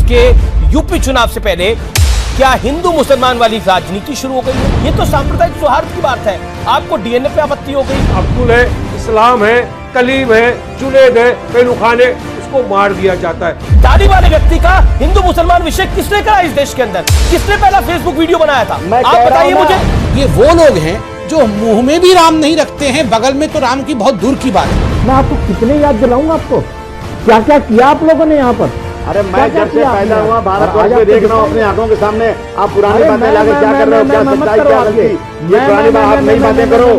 के यूपी चुनाव से पहले क्या हिंदू मुसलमान वाली राजनीति शुरू हो गई है? ये तो सांप्रदायिक सौहार्द की बात है। आपको डीएनए पे आपत्ति हो गई। अब्दुल है, इस्लाम है, कलीम है, जुनैद है, पेलू खान है, उसको मार दिया जाता है। दाढ़ी वाले व्यक्ति का हिंदू मुसलमान विषय किसने करा इस देश के अंदर? किसने पहला फेसबुक वीडियो बनाया था? आप बताइए मुझे। ये वो लोग हैं जो मुंह में भी राम नहीं रखते हैं, बगल में तो राम की बहुत दूर की बात है। मैं आपको कितने याद दिलाऊंगा, आपको क्या क्या किया आप लोगों ने यहाँ पर। अरे मैं जब से पैदा हुआ भारतवर्ष में देख रहा हूँ अपनी आंखों के सामने, आप पुरानी बातें लाके क्या कर रहे हो, क्या सच्चाई, क्या गलती, ये पुरानी बात नई बातें करो।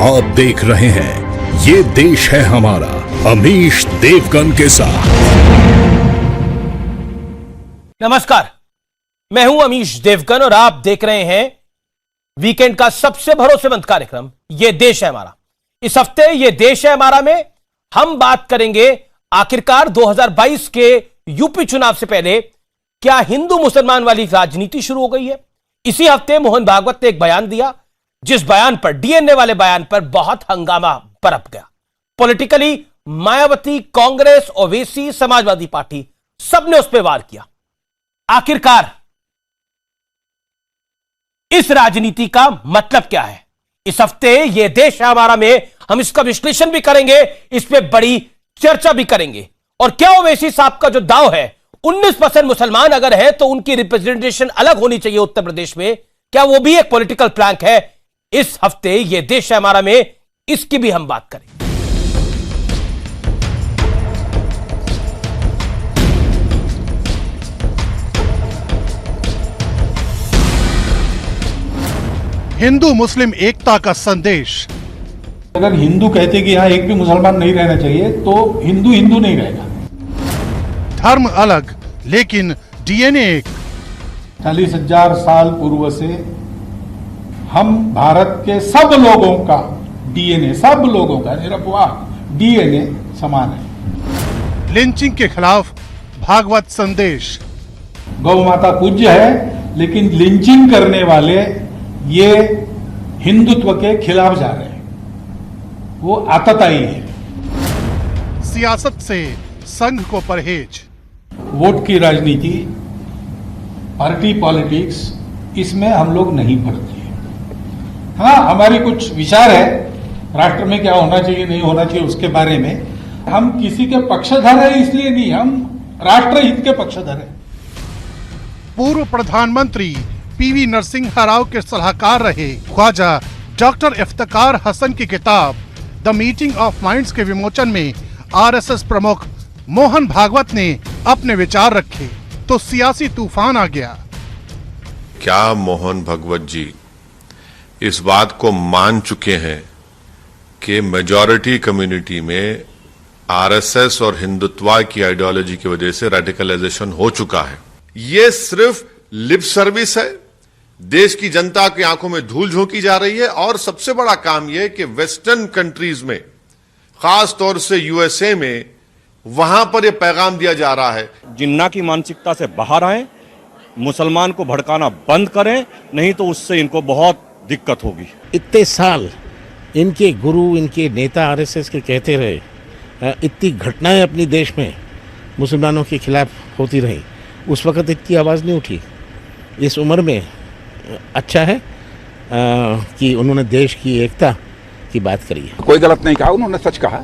आप देख रहे हैं ये देश है हमारा, अमीश देवगन के साथ। नमस्कार, मैं हूं अमीश देवगन और आप देख रहे हैं वीकेंड का सबसे भरोसेमंद कार्यक्रम ये देश है हमारा। इस हफ्ते ये देश है हमारा में हम बात करेंगे आखिरकार 2022 के यूपी चुनाव से पहले क्या हिंदू मुसलमान वाली राजनीति शुरू हो गई है। इसी हफ्ते मोहन भागवत ने एक बयान दिया, जिस बयान पर, डीएनए वाले बयान पर बहुत हंगामा बरप गया। पॉलिटिकली मायावती, कांग्रेस, ओवैसी, समाजवादी पार्टी सबने उस पर वार किया। आखिरकार इस राजनीति का मतलब क्या है? इस हफ्ते ये देश है हमारा में हम इसका विश्लेषण भी करेंगे, इस पे बड़ी चर्चा भी करेंगे। और क्या ओवैसी साहब का जो दाव है 19% मुसलमान अगर है तो उनकी रिप्रेजेंटेशन अलग होनी चाहिए उत्तर प्रदेश में, क्या वो भी एक पॉलिटिकल प्लैंक है? इस हफ्ते ये देश है हमारा में इसकी भी हम बात करेंगे। हिंदू मुस्लिम एकता का संदेश। अगर हिंदू कहते कि यहाँ एक भी मुसलमान नहीं रहना चाहिए तो हिंदू हिंदू नहीं रहेगा। धर्म अलग लेकिन डीएनए एक। 40,000 साल पूर्व से हम भारत के सब लोगों का डीएनए, सब लोगों का निरपवाह डीएनए समान है। लिंचिंग के खिलाफ भागवत संदेश। गौ माता पूज्य है, लेकिन लिंचिंग करने वाले ये हिंदुत्व के खिलाफ जा रहे हैं, वो आतताई है। सियासत से संघ को परहेज। वोट की राजनीति, पार्टी पॉलिटिक्स, इसमें हम लोग नहीं पड़ते हैं। हाँ, हमारे कुछ विचार है राष्ट्र में क्या होना चाहिए नहीं होना चाहिए उसके बारे में। हम किसी के पक्षधर है इसलिए नहीं, हम राष्ट्र हित के पक्षधर है। पूर्व प्रधानमंत्री पीवी नरसिम्हा राव के सलाहकार रहे ख्वाजा डॉक्टर इफ्तिकार हसन की किताब द मीटिंग ऑफ माइंड्स के विमोचन में आरएसएस प्रमुख मोहन भागवत ने अपने विचार रखे तो सियासी तूफान आ गया। क्या मोहन भागवत जी इस बात को मान चुके हैं कि मेजॉरिटी कम्युनिटी में आरएसएस और हिंदुत्व की आइडियोलॉजी की वजह से रेडिकलाइजेशन हो चुका है? ये सिर्फ लिप सर्विस है, देश की जनता की आंखों में धूल झोंकी जा रही है। और सबसे बड़ा काम यह कि वेस्टर्न कंट्रीज में, खास तौर से यूएसए में, वहां पर यह पैगाम दिया जा रहा है जिन्ना की मानसिकता से बाहर आए, मुसलमान को भड़काना बंद करें, नहीं तो उससे इनको बहुत दिक्कत होगी। इतने साल इनके गुरु, इनके नेता आरएसएस के कहते रहे, इतनी घटनाएं अपनी देश में मुसलमानों के खिलाफ होती रही, उस वक़्त इतनी आवाज़ नहीं उठी। इस उम्र में अच्छा है कि उन्होंने देश की एकता की बात करी है। कोई गलत नहीं कहा, उन्होंने सच कहा।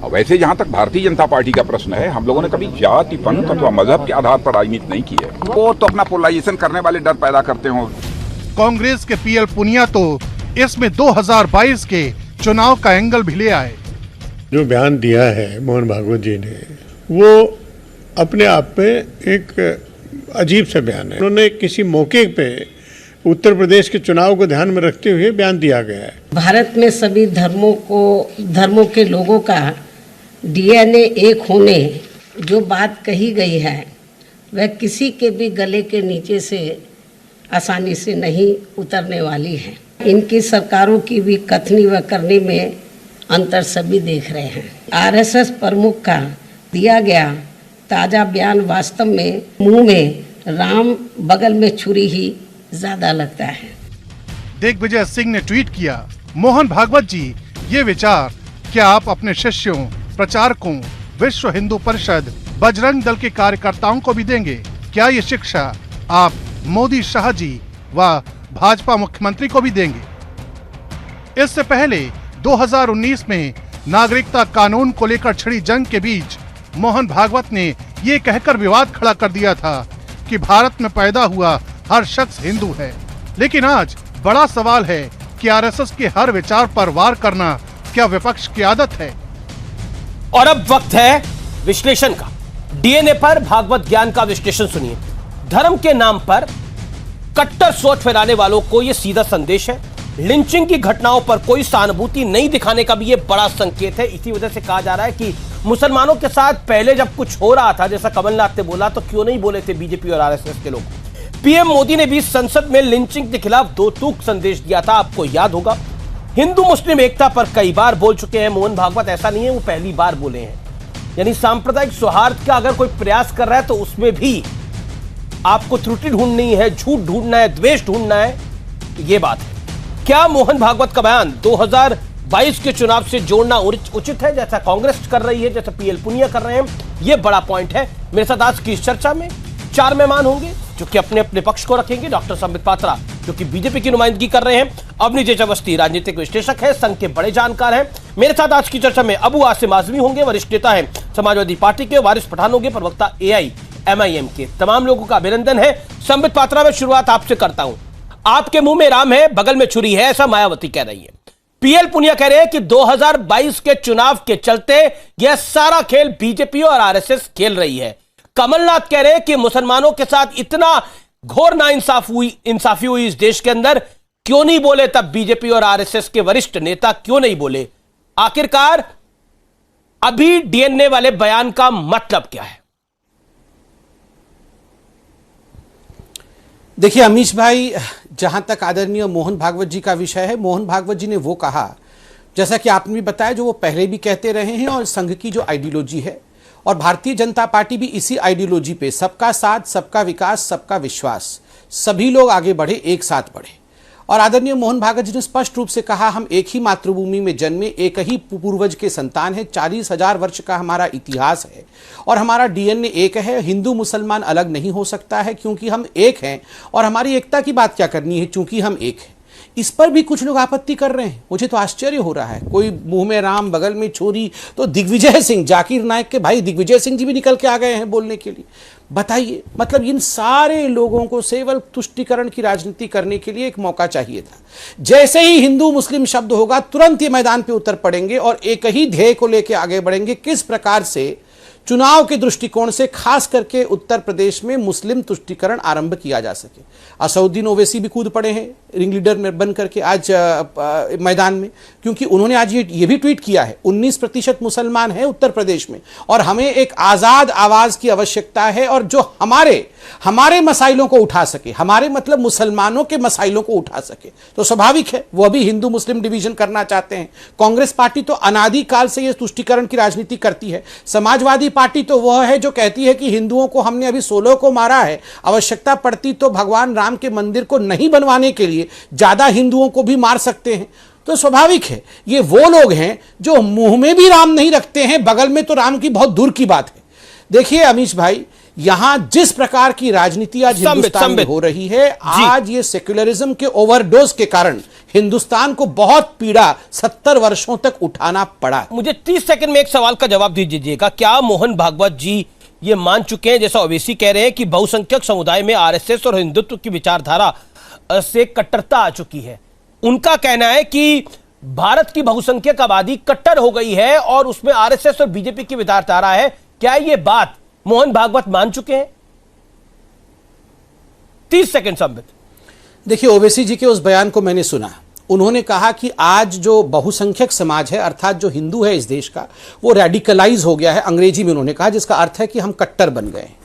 वैसे जहाँ तक भारतीय जनता पार्टी का प्रश्न है, हम लोगों ने कभी जाति, पंथ अथवा मजहब के आधार पर राजनीति नहीं की है। वो तो अपना पोलराइजेशन करने वाले डर पैदा करते हो। कांग्रेस के पीएल पुनिया तो इसमें 2022 के चुनाव का एंगल भी ले आए। जो बयान दिया है मोहन भागवत जी ने, वो अपने आप में एक अजीब सा बयान है। उन्होंने किसी मौके पे उत्तर प्रदेश के चुनाव को ध्यान में रखते हुए बयान दिया गया है। भारत में सभी धर्मों के लोगों का डीएनए एक होने जो बात कही गई है, वह किसी के भी गले के नीचे से आसानी से नहीं उतरने वाली है। इनकी सरकारों की भी कथनी व करनी में अंतर सभी देख रहे हैं। आरएसएस प्रमुख का दिया गया ताजा बयान वास्तव में मुंह में राम, बगल में छुरी ही ज्यादा लगता है। दिग्विजय सिंह ने ट्वीट किया, मोहन भागवत जी, ये विचार क्या आप अपने शिष्यों, प्रचारकों, विश्व हिंदू परिषद, बजरंग दल के कार्यकर्ताओं को भी देंगे। क्या ये शिक्षा आप मोदी, शाह जी व भाजपा मुख्यमंत्री को भी देंगे? इससे पहले 2019 में नागरिकता कानून को लेकर छिड़ी जंग के बीच मोहन भागवत ने ये कहकर विवाद खड़ा कर दिया था कि भारत में पैदा हुआ हर शख्स हिंदू है। लेकिन आज बड़ा सवाल है कि आरएसएस के हर विचार पर वार करना क्या विपक्ष की आदत है? और अब वक्त है विश्लेषण का। डीएनए पर भागवत ज्ञान का विश्लेषण सुनिए। धर्म के नाम पर कट्टर सोच फैलाने वालों को यह सीधा संदेश है। लिंचिंग की घटनाओं पर कोई सहानुभूति नहीं दिखाने का भी यह बड़ा संकेत है। इसी वजह से कहा जा रहा है कि मुसलमानों के साथ पहले जब कुछ हो रहा था, जैसा कमलनाथ ने बोला, तो क्यों नहीं बोले थे बीजेपी और आरएसएस के लोग। पीएम मोदी ने भी संसद में लिंचिंग के खिलाफ दो टूक संदेश दिया था, आपको याद होगा। हिंदू मुस्लिम एकता पर कई बार बोल चुके हैं मोहन भागवत, ऐसा नहीं है वो पहली बार बोले हैं। यानी सांप्रदायिक सौहार्द का अगर कोई प्रयास कर रहा है तो उसमें भी आपको त्रुटि ढूंढनी है, झूठ ढूंढना है, द्वेष ढूंढना है, ये बात है। क्या मोहन भागवत का बयान 2022 के चुनाव से जोड़ना उचित है, जैसा कांग्रेस कर रही है, जैसा पीएल पुनिया कर रहे हैं? यह बड़ा पॉइंट है। मेरे साथ आज की इस चर्चा में 4 मेहमान होंगे जो कि अपने अपने पक्ष को रखेंगे। डॉक्टर संबित पात्रा जो कि बीजेपी की नुमाइंदगी कर रहे हैं, अवनी जेज अवस्थी राजनीतिक विश्लेषक है, संघ के बड़े जानकार हैं। मेरे साथ आज की चर्चा में अबू आसिम आजमी होंगे, वरिष्ठ नेता हैं समाजवादी पार्टी के। वारिस पठान होंगे, प्रवक्ता AIMIM के। तमाम लोगों का अभिनंदन है। संबित पात्रा, में शुरुआत आपसे करता हूं। आपके मुंह में राम है, बगल में छुरी है, ऐसा मायावती कह रही है। पीएल पुनिया कह रहे हैं कि 2022 के चुनाव के चलते यह सारा खेल बीजेपी और आरएसएस खेल रही है। कमलनाथ कह रहे हैं कि मुसलमानों के साथ इतना घोर इंसाफी हुई इस देश के अंदर, क्यों नहीं बोले तब बीजेपी और आरएसएस के वरिष्ठ नेता, क्यों नहीं बोले? आखिरकार अभी डीएनए वाले बयान का मतलब क्या है? देखिए अमीश भाई, जहां तक आदरणीय मोहन भागवत जी का विषय है, मोहन भागवत जी ने वो कहा, जैसा कि आपने भी बताया, जो वो पहले भी कहते रहे हैं, और संघ की जो आइडियोलॉजी है, और भारतीय जनता पार्टी भी इसी आइडियोलॉजी पे, सबका साथ, सबका विकास, सबका विश्वास, सभी लोग आगे बढ़े, एक साथ बढ़े। और आदरणीय मोहन भागवत जी ने स्पष्ट रूप से कहा, हम एक ही मातृभूमि में जन्मे, एक ही पूर्वज के संतान है, 40,000 वर्ष का हमारा इतिहास है, और हमारा डीएनए एक है। हिंदू मुसलमान अलग नहीं हो सकता है, क्योंकि हम एक हैं। और हमारी एकता की बात क्या करनी है, चूंकि हम एक हैं। इस पर भी कुछ लोग आपत्ति कर रहे हैं। मुझे तो आश्चर्य हो रहा है। कोई मुंह में राम, बगल में छोरी, तो दिग्विजय सिंह, जाकिर नायक के भाई दिग्विजय सिंह जी भी निकल के आ गए हैं बोलने के लिए। बताइए, मतलब इन सारे लोगों को केवल तुष्टीकरण की राजनीति करने के लिए एक मौका चाहिए था। जैसे ही हिंदू मुस्लिम शब्द होगा, तुरंत ये मैदान पे उतर पड़ेंगे और एक ही ध्येय को लेकर आगे बढ़ेंगे। किस प्रकार से चुनाव के दृष्टिकोण से खास करके उत्तर प्रदेश में मुस्लिम तुष्टीकरण आरंभ किया जा सके। असउद्दीन ओवैसी भी कूद पड़े हैं रिंग लीडर में बन करके आज मैदान में, क्योंकि उन्होंने आज ये भी ट्वीट किया है, 19% मुसलमान हैं उत्तर प्रदेश में, और हमें एक आज़ाद आवाज़ की आवश्यकता है, और जो हमारे मसाइलों को उठा सके, हमारे मतलब मुसलमानों के मसाइलों को उठा सके। तो स्वाभाविक है वो अभी हिंदू मुस्लिम डिवीजन करना चाहते हैं। कांग्रेस पार्टी तो अनादि काल से ये तुष्टीकरण की राजनीति करती है। समाजवादी पार्टी तो वह है जो कहती है कि हिंदुओं को हमने अभी 16 को मारा है, आवश्यकता पड़ती तो भगवान राम के मंदिर को नहीं बनवाने के लिए ज्यादा हिंदुओं को भी मार सकते हैं। तो स्वाभाविक है ये वो लोग हैं जो मुंह में भी राम नहीं रखते हैं, बगल में तो राम की बहुत दूर की बात है। देखिए अमीश भाई, यहां जिस प्रकार की राजनीति आज हिंदुस्तान में हो रही है, आज ये सेक्युलरिज्म के ओवरडोज के कारण हिंदुस्तान को बहुत पीड़ा 70 वर्षों तक उठाना पड़ा। मुझे 30 सेकंड में एक सवाल का जवाब दीजिएगा। क्या मोहन भागवत जी ये मान चुके हैं, जैसा ओवैसी कह रहे हैं, कि बहुसंख्यक समुदाय में आरएसएस और हिंदुत्व की विचारधारा से कट्टरता आ चुकी है? उनका कहना है कि भारत की बहुसंख्यक आबादी कट्टर हो गई है और उसमें आरएसएस और बीजेपी की विचारधारा है। क्या ये बात मोहन भागवत मान चुके हैं? 30 सेकंड संबित। देखिए ओवैसी जी के उस बयान को मैंने सुना। उन्होंने कहा कि आज जो बहुसंख्यक समाज है, अर्थात जो हिंदू है इस देश का, वो रेडिकलाइज हो गया है। अंग्रेजी में उन्होंने कहा, जिसका अर्थ है कि हम कट्टर बन गए हैं।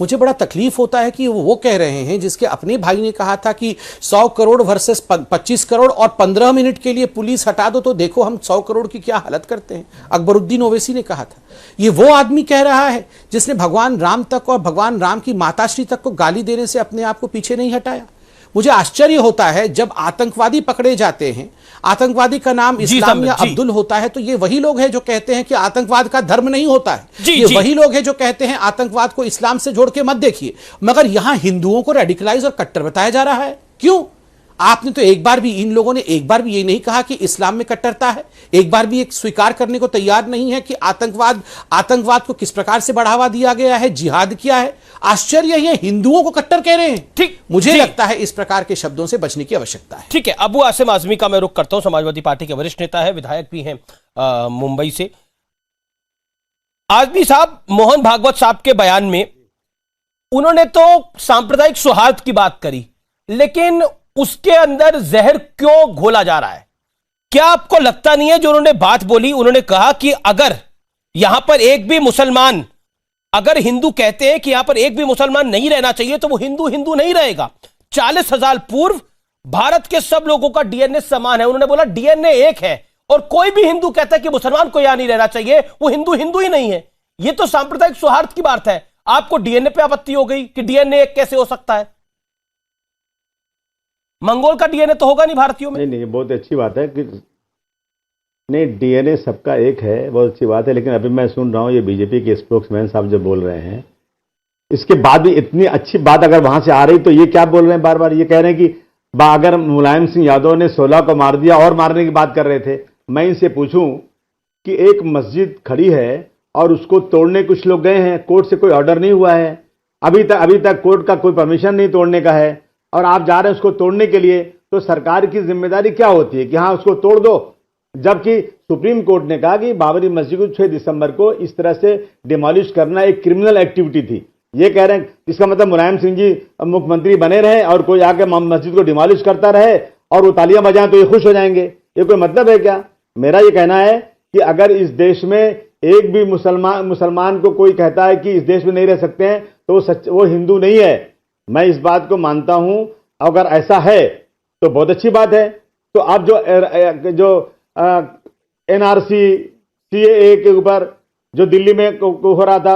मुझे बड़ा तकलीफ होता है कि वो कह रहे हैं जिसके अपने भाई ने कहा था कि 100 करोड़ वर्सेस 25 करोड़ और 15 मिनट के लिए पुलिस हटा दो तो देखो हम 100 करोड़ की क्या हालत करते हैं। अकबरुद्दीन ओवैसी ने कहा था। ये वो आदमी कह रहा है जिसने भगवान राम तक और भगवान राम की माताश्री तक को गाली देने से अपने आप को पीछे नहीं हटाया। मुझे आश्चर्य होता है जब आतंकवादी पकड़े जाते हैं, आतंकवादी का नाम इस्लाम या अब्दुल होता है, तो ये वही लोग हैं जो कहते हैं कि आतंकवाद का धर्म नहीं होता है। ये वही लोग हैं जो कहते हैं आतंकवाद को इस्लाम से जोड़ के मत देखिए, मगर यहां हिंदुओं को रेडिकलाइज और कट्टर बताया जा रहा है। क्यों? आपने तो एक बार भी, इन लोगों ने एक बार भी ये नहीं कहा कि इस्लाम में कट्टरता है, एक बार भी एक स्वीकार करने को तैयार नहीं है कि आतंकवाद को किस प्रकार से बढ़ावा दिया गया है, जिहाद किया है। आश्चर्य ये हिंदुओं को कट्टर कह रहे हैं। ठीक, मुझे लगता है इस प्रकार के शब्दों से बचने की आवश्यकता है। ठीक है, अबू आसिम आजमी का मैं रुख करता हूं। समाजवादी पार्टी के वरिष्ठ नेता है, विधायक भी हैं मुंबई से। आजमी साहब, मोहन भागवत साहब के बयान में उन्होंने तो सांप्रदायिक सौहार्द की बात करी, लेकिन उसके अंदर जहर क्यों घोला जा रहा है? क्या आपको लगता नहीं है जो उन्होंने बात बोली, उन्होंने कहा कि अगर यहां पर एक भी मुसलमान, अगर हिंदू कहते हैं कि यहां पर एक भी मुसलमान नहीं रहना चाहिए तो वो हिंदू नहीं रहेगा। 40,000 पूर्व भारत के सब लोगों का डीएनए समान है। उन्होंने बोला डीएनए एक है, और कोई भी हिंदू कहता है कि मुसलमान को यहां नहीं रहना चाहिए, वो हिंदू ही नहीं है। यह तो सांप्रदायिक सौहार्द की बात है। आपको डीएनए पे आपत्ति हो गई कि डीएनए एक कैसे हो सकता है? मंगोल का डीएनए तो होगा नहीं भारतीयों में। नहीं, बहुत अच्छी बात है कि नहीं, डीएनए सबका एक है, बहुत अच्छी बात है। लेकिन अभी मैं सुन रहा हूं ये बीजेपी के स्पोक्समैन साहब जो बोल रहे हैं, इसके बाद भी इतनी अच्छी बात अगर वहां से आ रही तो ये क्या बोल रहे हैं बार बार? ये कह रहे हैं कि अगर मुलायम सिंह यादव ने 16 को मार दिया और मारने की बात कर रहे थे। मैं इनसे पूछूं कि एक मस्जिद खड़ी है और उसको तोड़ने कुछ लोग गए हैं, कोर्ट से कोई ऑर्डर नहीं हुआ है, अभी तक कोर्ट का कोई परमिशन नहीं तोड़ने का है, और आप जा रहे हैं उसको तोड़ने के लिए, तो सरकार की जिम्मेदारी क्या होती है कि हाँ उसको तोड़ दो? जबकि सुप्रीम कोर्ट ने कहा कि बाबरी मस्जिद को 6 दिसंबर को इस तरह से डिमोलिश करना एक क्रिमिनल एक्टिविटी थी। ये कह रहे हैं इसका मतलब मुलायम सिंह जी मुख्यमंत्री बने रहे और कोई आके मस्जिद को डिमोलिश करता रहे और वो तालियां बजाएं तो ये खुश हो जाएंगे? ये कोई मतलब है क्या? मेरा ये कहना है कि अगर इस देश में एक भी मुसलमान को कोई कहता है कि इस देश में नहीं रह सकते हैं तो वो हिंदू नहीं है। मैं इस बात को मानता हूं। अगर ऐसा है तो बहुत अच्छी बात है। तो अब जो एनआरसी सीएए के ऊपर जो दिल्ली में हो रहा था,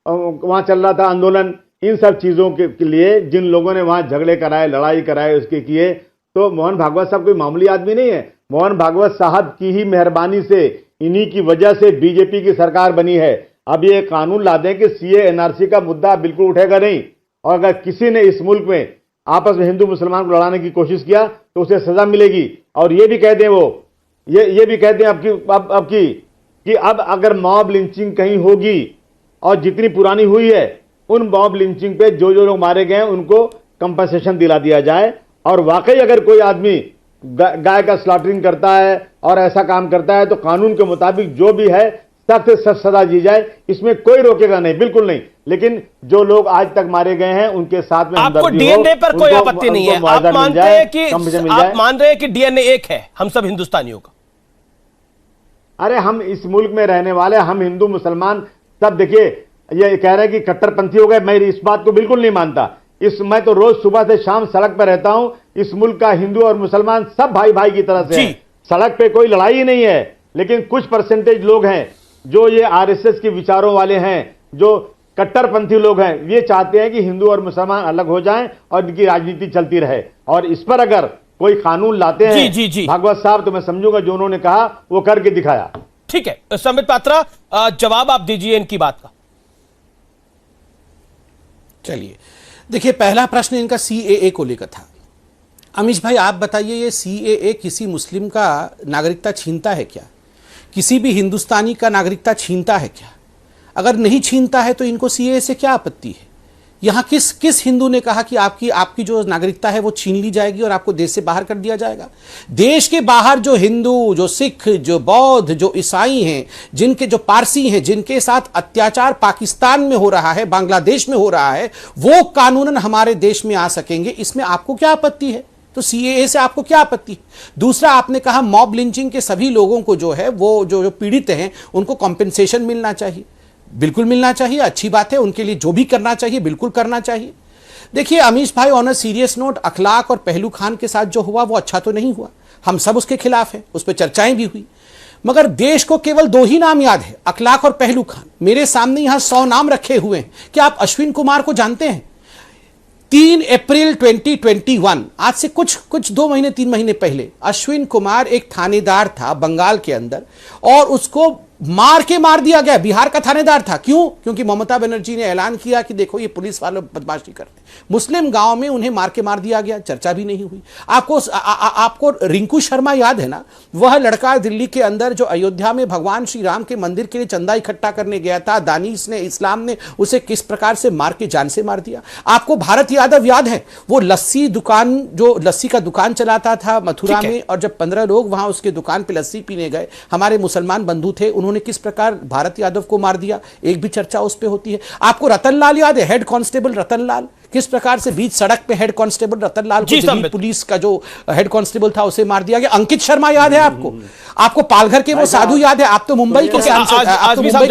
वहां चल रहा था आंदोलन, इन सब चीजों के लिए जिन लोगों ने वहां झगड़े कराए, लड़ाई कराए, उसके किए, तो मोहन भागवत साहब कोई मामूली आदमी नहीं है। मोहन भागवत साहब की ही मेहरबानी से, इन्हीं की वजह से बीजेपी की सरकार बनी है। अब ये कानून ला दें कि सीए एनआरसी का मुद्दा बिल्कुल उठेगा नहीं, और अगर किसी ने इस मुल्क में आपस में हिंदू मुसलमान को लड़ाने की कोशिश किया तो उसे सजा मिलेगी। और ये भी कह दें ये भी कह दें अब कि अब अगर मॉब लिंचिंग कहीं होगी और जितनी पुरानी हुई है, उन मॉब लिंचिंग पे जो लोग मारे गए हैं उनको कंपनसेशन दिला दिया जाए। और वाकई अगर कोई आदमी गाय का स्लॉटरिंग करता है और ऐसा काम करता है तो कानून के मुताबिक जो भी है सख्त से सख्त सजा दी जाए, इसमें कोई रोकेगा नहीं, बिल्कुल नहीं। लेकिन जो लोग आज तक मारे गए हैं उनके साथ में आपको डीएनए पर कोई आपत्ति नहीं है? आप मानते हैं कि आप मान रहे हैं कि डीएनए एक है हम सब हिंदुस्तानियों का? अरे हम इस मुल्क में रहने वाले, हम हिंदू मुसलमान सब, देखिए ये कह रहे हैं कि कट्टरपंथी हो गए, मैं इस बात को बिल्कुल नहीं मानता। मैं तो रोज सुबह से शाम सड़क पर रहता हूं। इस मुल्क का हिंदू और मुसलमान सब भाई भाई की तरह से है। सड़क पे कोई लड़ाई ही नहीं है। लेकिन कुछ परसेंटेज लोग हैं जो ये आरएसएस के विचारों वाले हैं, जो कट्टरपंथी लोग हैं, ये चाहते हैं कि हिंदू और मुसलमान अलग हो जाएं और इनकी राजनीति चलती रहे। और इस पर अगर कोई कानून लाते हैं भागवत साहब, तो मैं समझूंगा जो उन्होंने कहा वो करके दिखाया। ठीक है, संबित पात्रा, जवाब आप दीजिए इनकी बात का। चलिए, देखिए, पहला प्रश्न इनका सीएए को लेकर था। अमीश भाई, आप बताइए, ये सीएए किसी मुस्लिम का नागरिकता छीनता है क्या? किसी भी हिंदुस्तानी का नागरिकता छीनता है क्या? अगर नहीं छीनता है तो इनको सीएए से क्या आपत्ति है? यहां किस हिंदू ने कहा कि आपकी जो नागरिकता है वो छीन ली जाएगी और आपको देश से बाहर कर दिया जाएगा? देश के बाहर जो हिंदू, जो सिख, जो बौद्ध, जो ईसाई हैं, जिनके जो पारसी हैं, जिनके साथ अत्याचार पाकिस्तान में हो रहा है, बांग्लादेश में हो रहा है, वो कानूनन हमारे देश में आ सकेंगे। इसमें आपको क्या आपत्ति है? तो सीएए से आपको क्या आपत्ति? दूसरा, आपने कहा मॉब लिंचिंग के सभी लोगों को जो है वो जो पीड़ित हैं उनको कॉम्पेंसेशन मिलना चाहिए। बिल्कुल मिलना चाहिए, अच्छी बात है। उनके लिए जो भी करना चाहिए बिल्कुल करना चाहिए। देखिए अमीश भाई, ऑन अ सीरियस नोट, अखलाक और पहलू खान के साथ जो हुआ वो अच्छा तो नहीं हुआ। हम सब उसके खिलाफ हैं, उस पर चर्चाएं भी हुई। मगर देश को केवल 2 ही नाम याद है, अखलाक और पहलू खान। मेरे सामने यहां 100 नाम रखे हुए हैं। क्या आप अश्विन कुमार को जानते हैं? 3 अप्रैल 2021, आज से कुछ 2 महीने 3 महीने पहले अश्विन कुमार एक थानेदार था बंगाल के अंदर और उसको मार दिया गया। बिहार का थानेदार था। क्यों? क्योंकि ममता बनर्जी ने ऐलान किया कि देखो ये पुलिस वाले बदमाशी करते। मुस्लिम गांव में उन्हें मार दिया गया, चर्चा भी नहीं हुई। आपको रिंकू शर्मा याद है ना, वह लड़का दिल्ली के अंदर जो अयोध्या में भगवान श्री राम के मंदिर के लिए चंदा इकट्ठा करने गया था, दानिश ने, इस्लाम ने उसे किस प्रकार से जान से मार दिया। आपको भारत यादव याद है, वो लस्सी का दुकान चलाता था मथुरा में, और जब 15 लोग वहां उसके दुकान पे लस्सी पीने गए, हमारे मुसलमान बंधु थे, उन्होंने किस प्रकार भारत यादव को मार दिया, एक भी चर्चा उस पे होती है। आपको रतन लाल याद है, हेड कांस्टेबल रतन लाल, किस प्रकार से बीच सड़क पे हेड कांस्टेबल रतन लाल को दिल्ली पुलिस का जो हेड कांस्टेबल था उसे मार दिया गया। अंकित शर्मा याद है आपको पालघर के वो साधु याद है? आप तो मुंबई के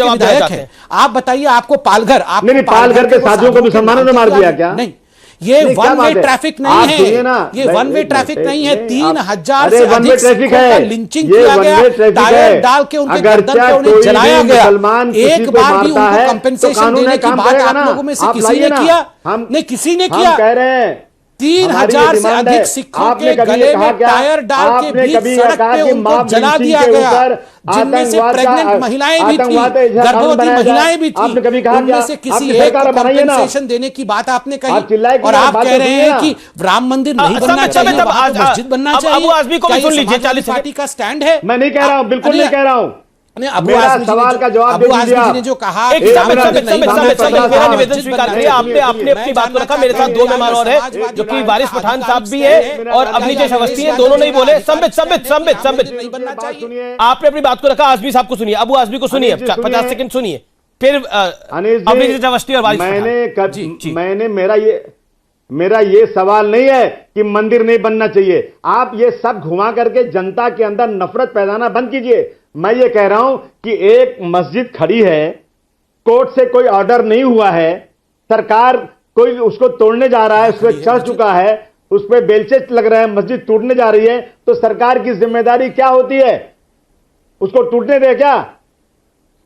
विधायक हैं, आप बताइए आपको पालघर के साधुओं को मुसलमानों ने मार दिया क्या? नहीं, ये वन वे ट्रैफिक नहीं है, ये वन वे ट्रैफिक नहीं है। 3000 से अधिक सिखों का लिंचिंग किया गया, टायर डाल के उनके गर्दन पे उन्हें जलाया गया। एक बार भी उनको कंपेंसेशन देने की बात आप लोगों में से किसी ने किया? नहीं, किसी ने किया। 3000 से अधिक सिखों के गले में टायर डाल के बीच सड़क पे उनको जला दिया गया, जिनमें से प्रेग्नेंट महिलाएं भी थी, गर्भवती महिलाएं भी थी। उनमें से किसी एक को कंपेंसेशन देने की बात आपने कही, और आप कह रहे हैं कि राम मंदिर नहीं बनना चाहिए, मस्जिद बनना चाहिए। अबू आज़मी को भी सुन लीजिए, 40 पार्टी का स्टैंड है। मैं नहीं कह रहा हूं, बिल्कुल नहीं कह रहा हूं। मेरा सवाल का जवाब अबू आज़मी जी ने जो कहा, मेरा निवेदन स्वीकार करिए। आपने अपनी बात को रखा। मेरे साथ 2 मेहमान और है, जो कि वारिस पठान साहब भी है और अभिनीत अवस्थी है, दोनों नहीं बोले। संबित आपने अपनी बात को रखा। आज़मी साहब को सुनिए, अबू आज़मी को सुनिए, 50 सेकंड सुनिए, फिर अभिनीत अवस्थी और वारिस मैंने मेरा ये सवाल नहीं है कि मंदिर नहीं बनना चाहिए। आप ये सब घुमा करके जनता के अंदर नफरत पैदाना बंद कीजिए। मैं ये कह रहा हूं कि एक मस्जिद खड़ी है, कोर्ट से कोई ऑर्डर नहीं हुआ है, सरकार कोई उसको तोड़ने जा रहा है, उस पर चढ़ चुका है, उस पर बेलचे लग रहे हैं, मस्जिद टूटने जा रही है, तो सरकार की जिम्मेदारी क्या होती है? उसको टूटने दे क्या?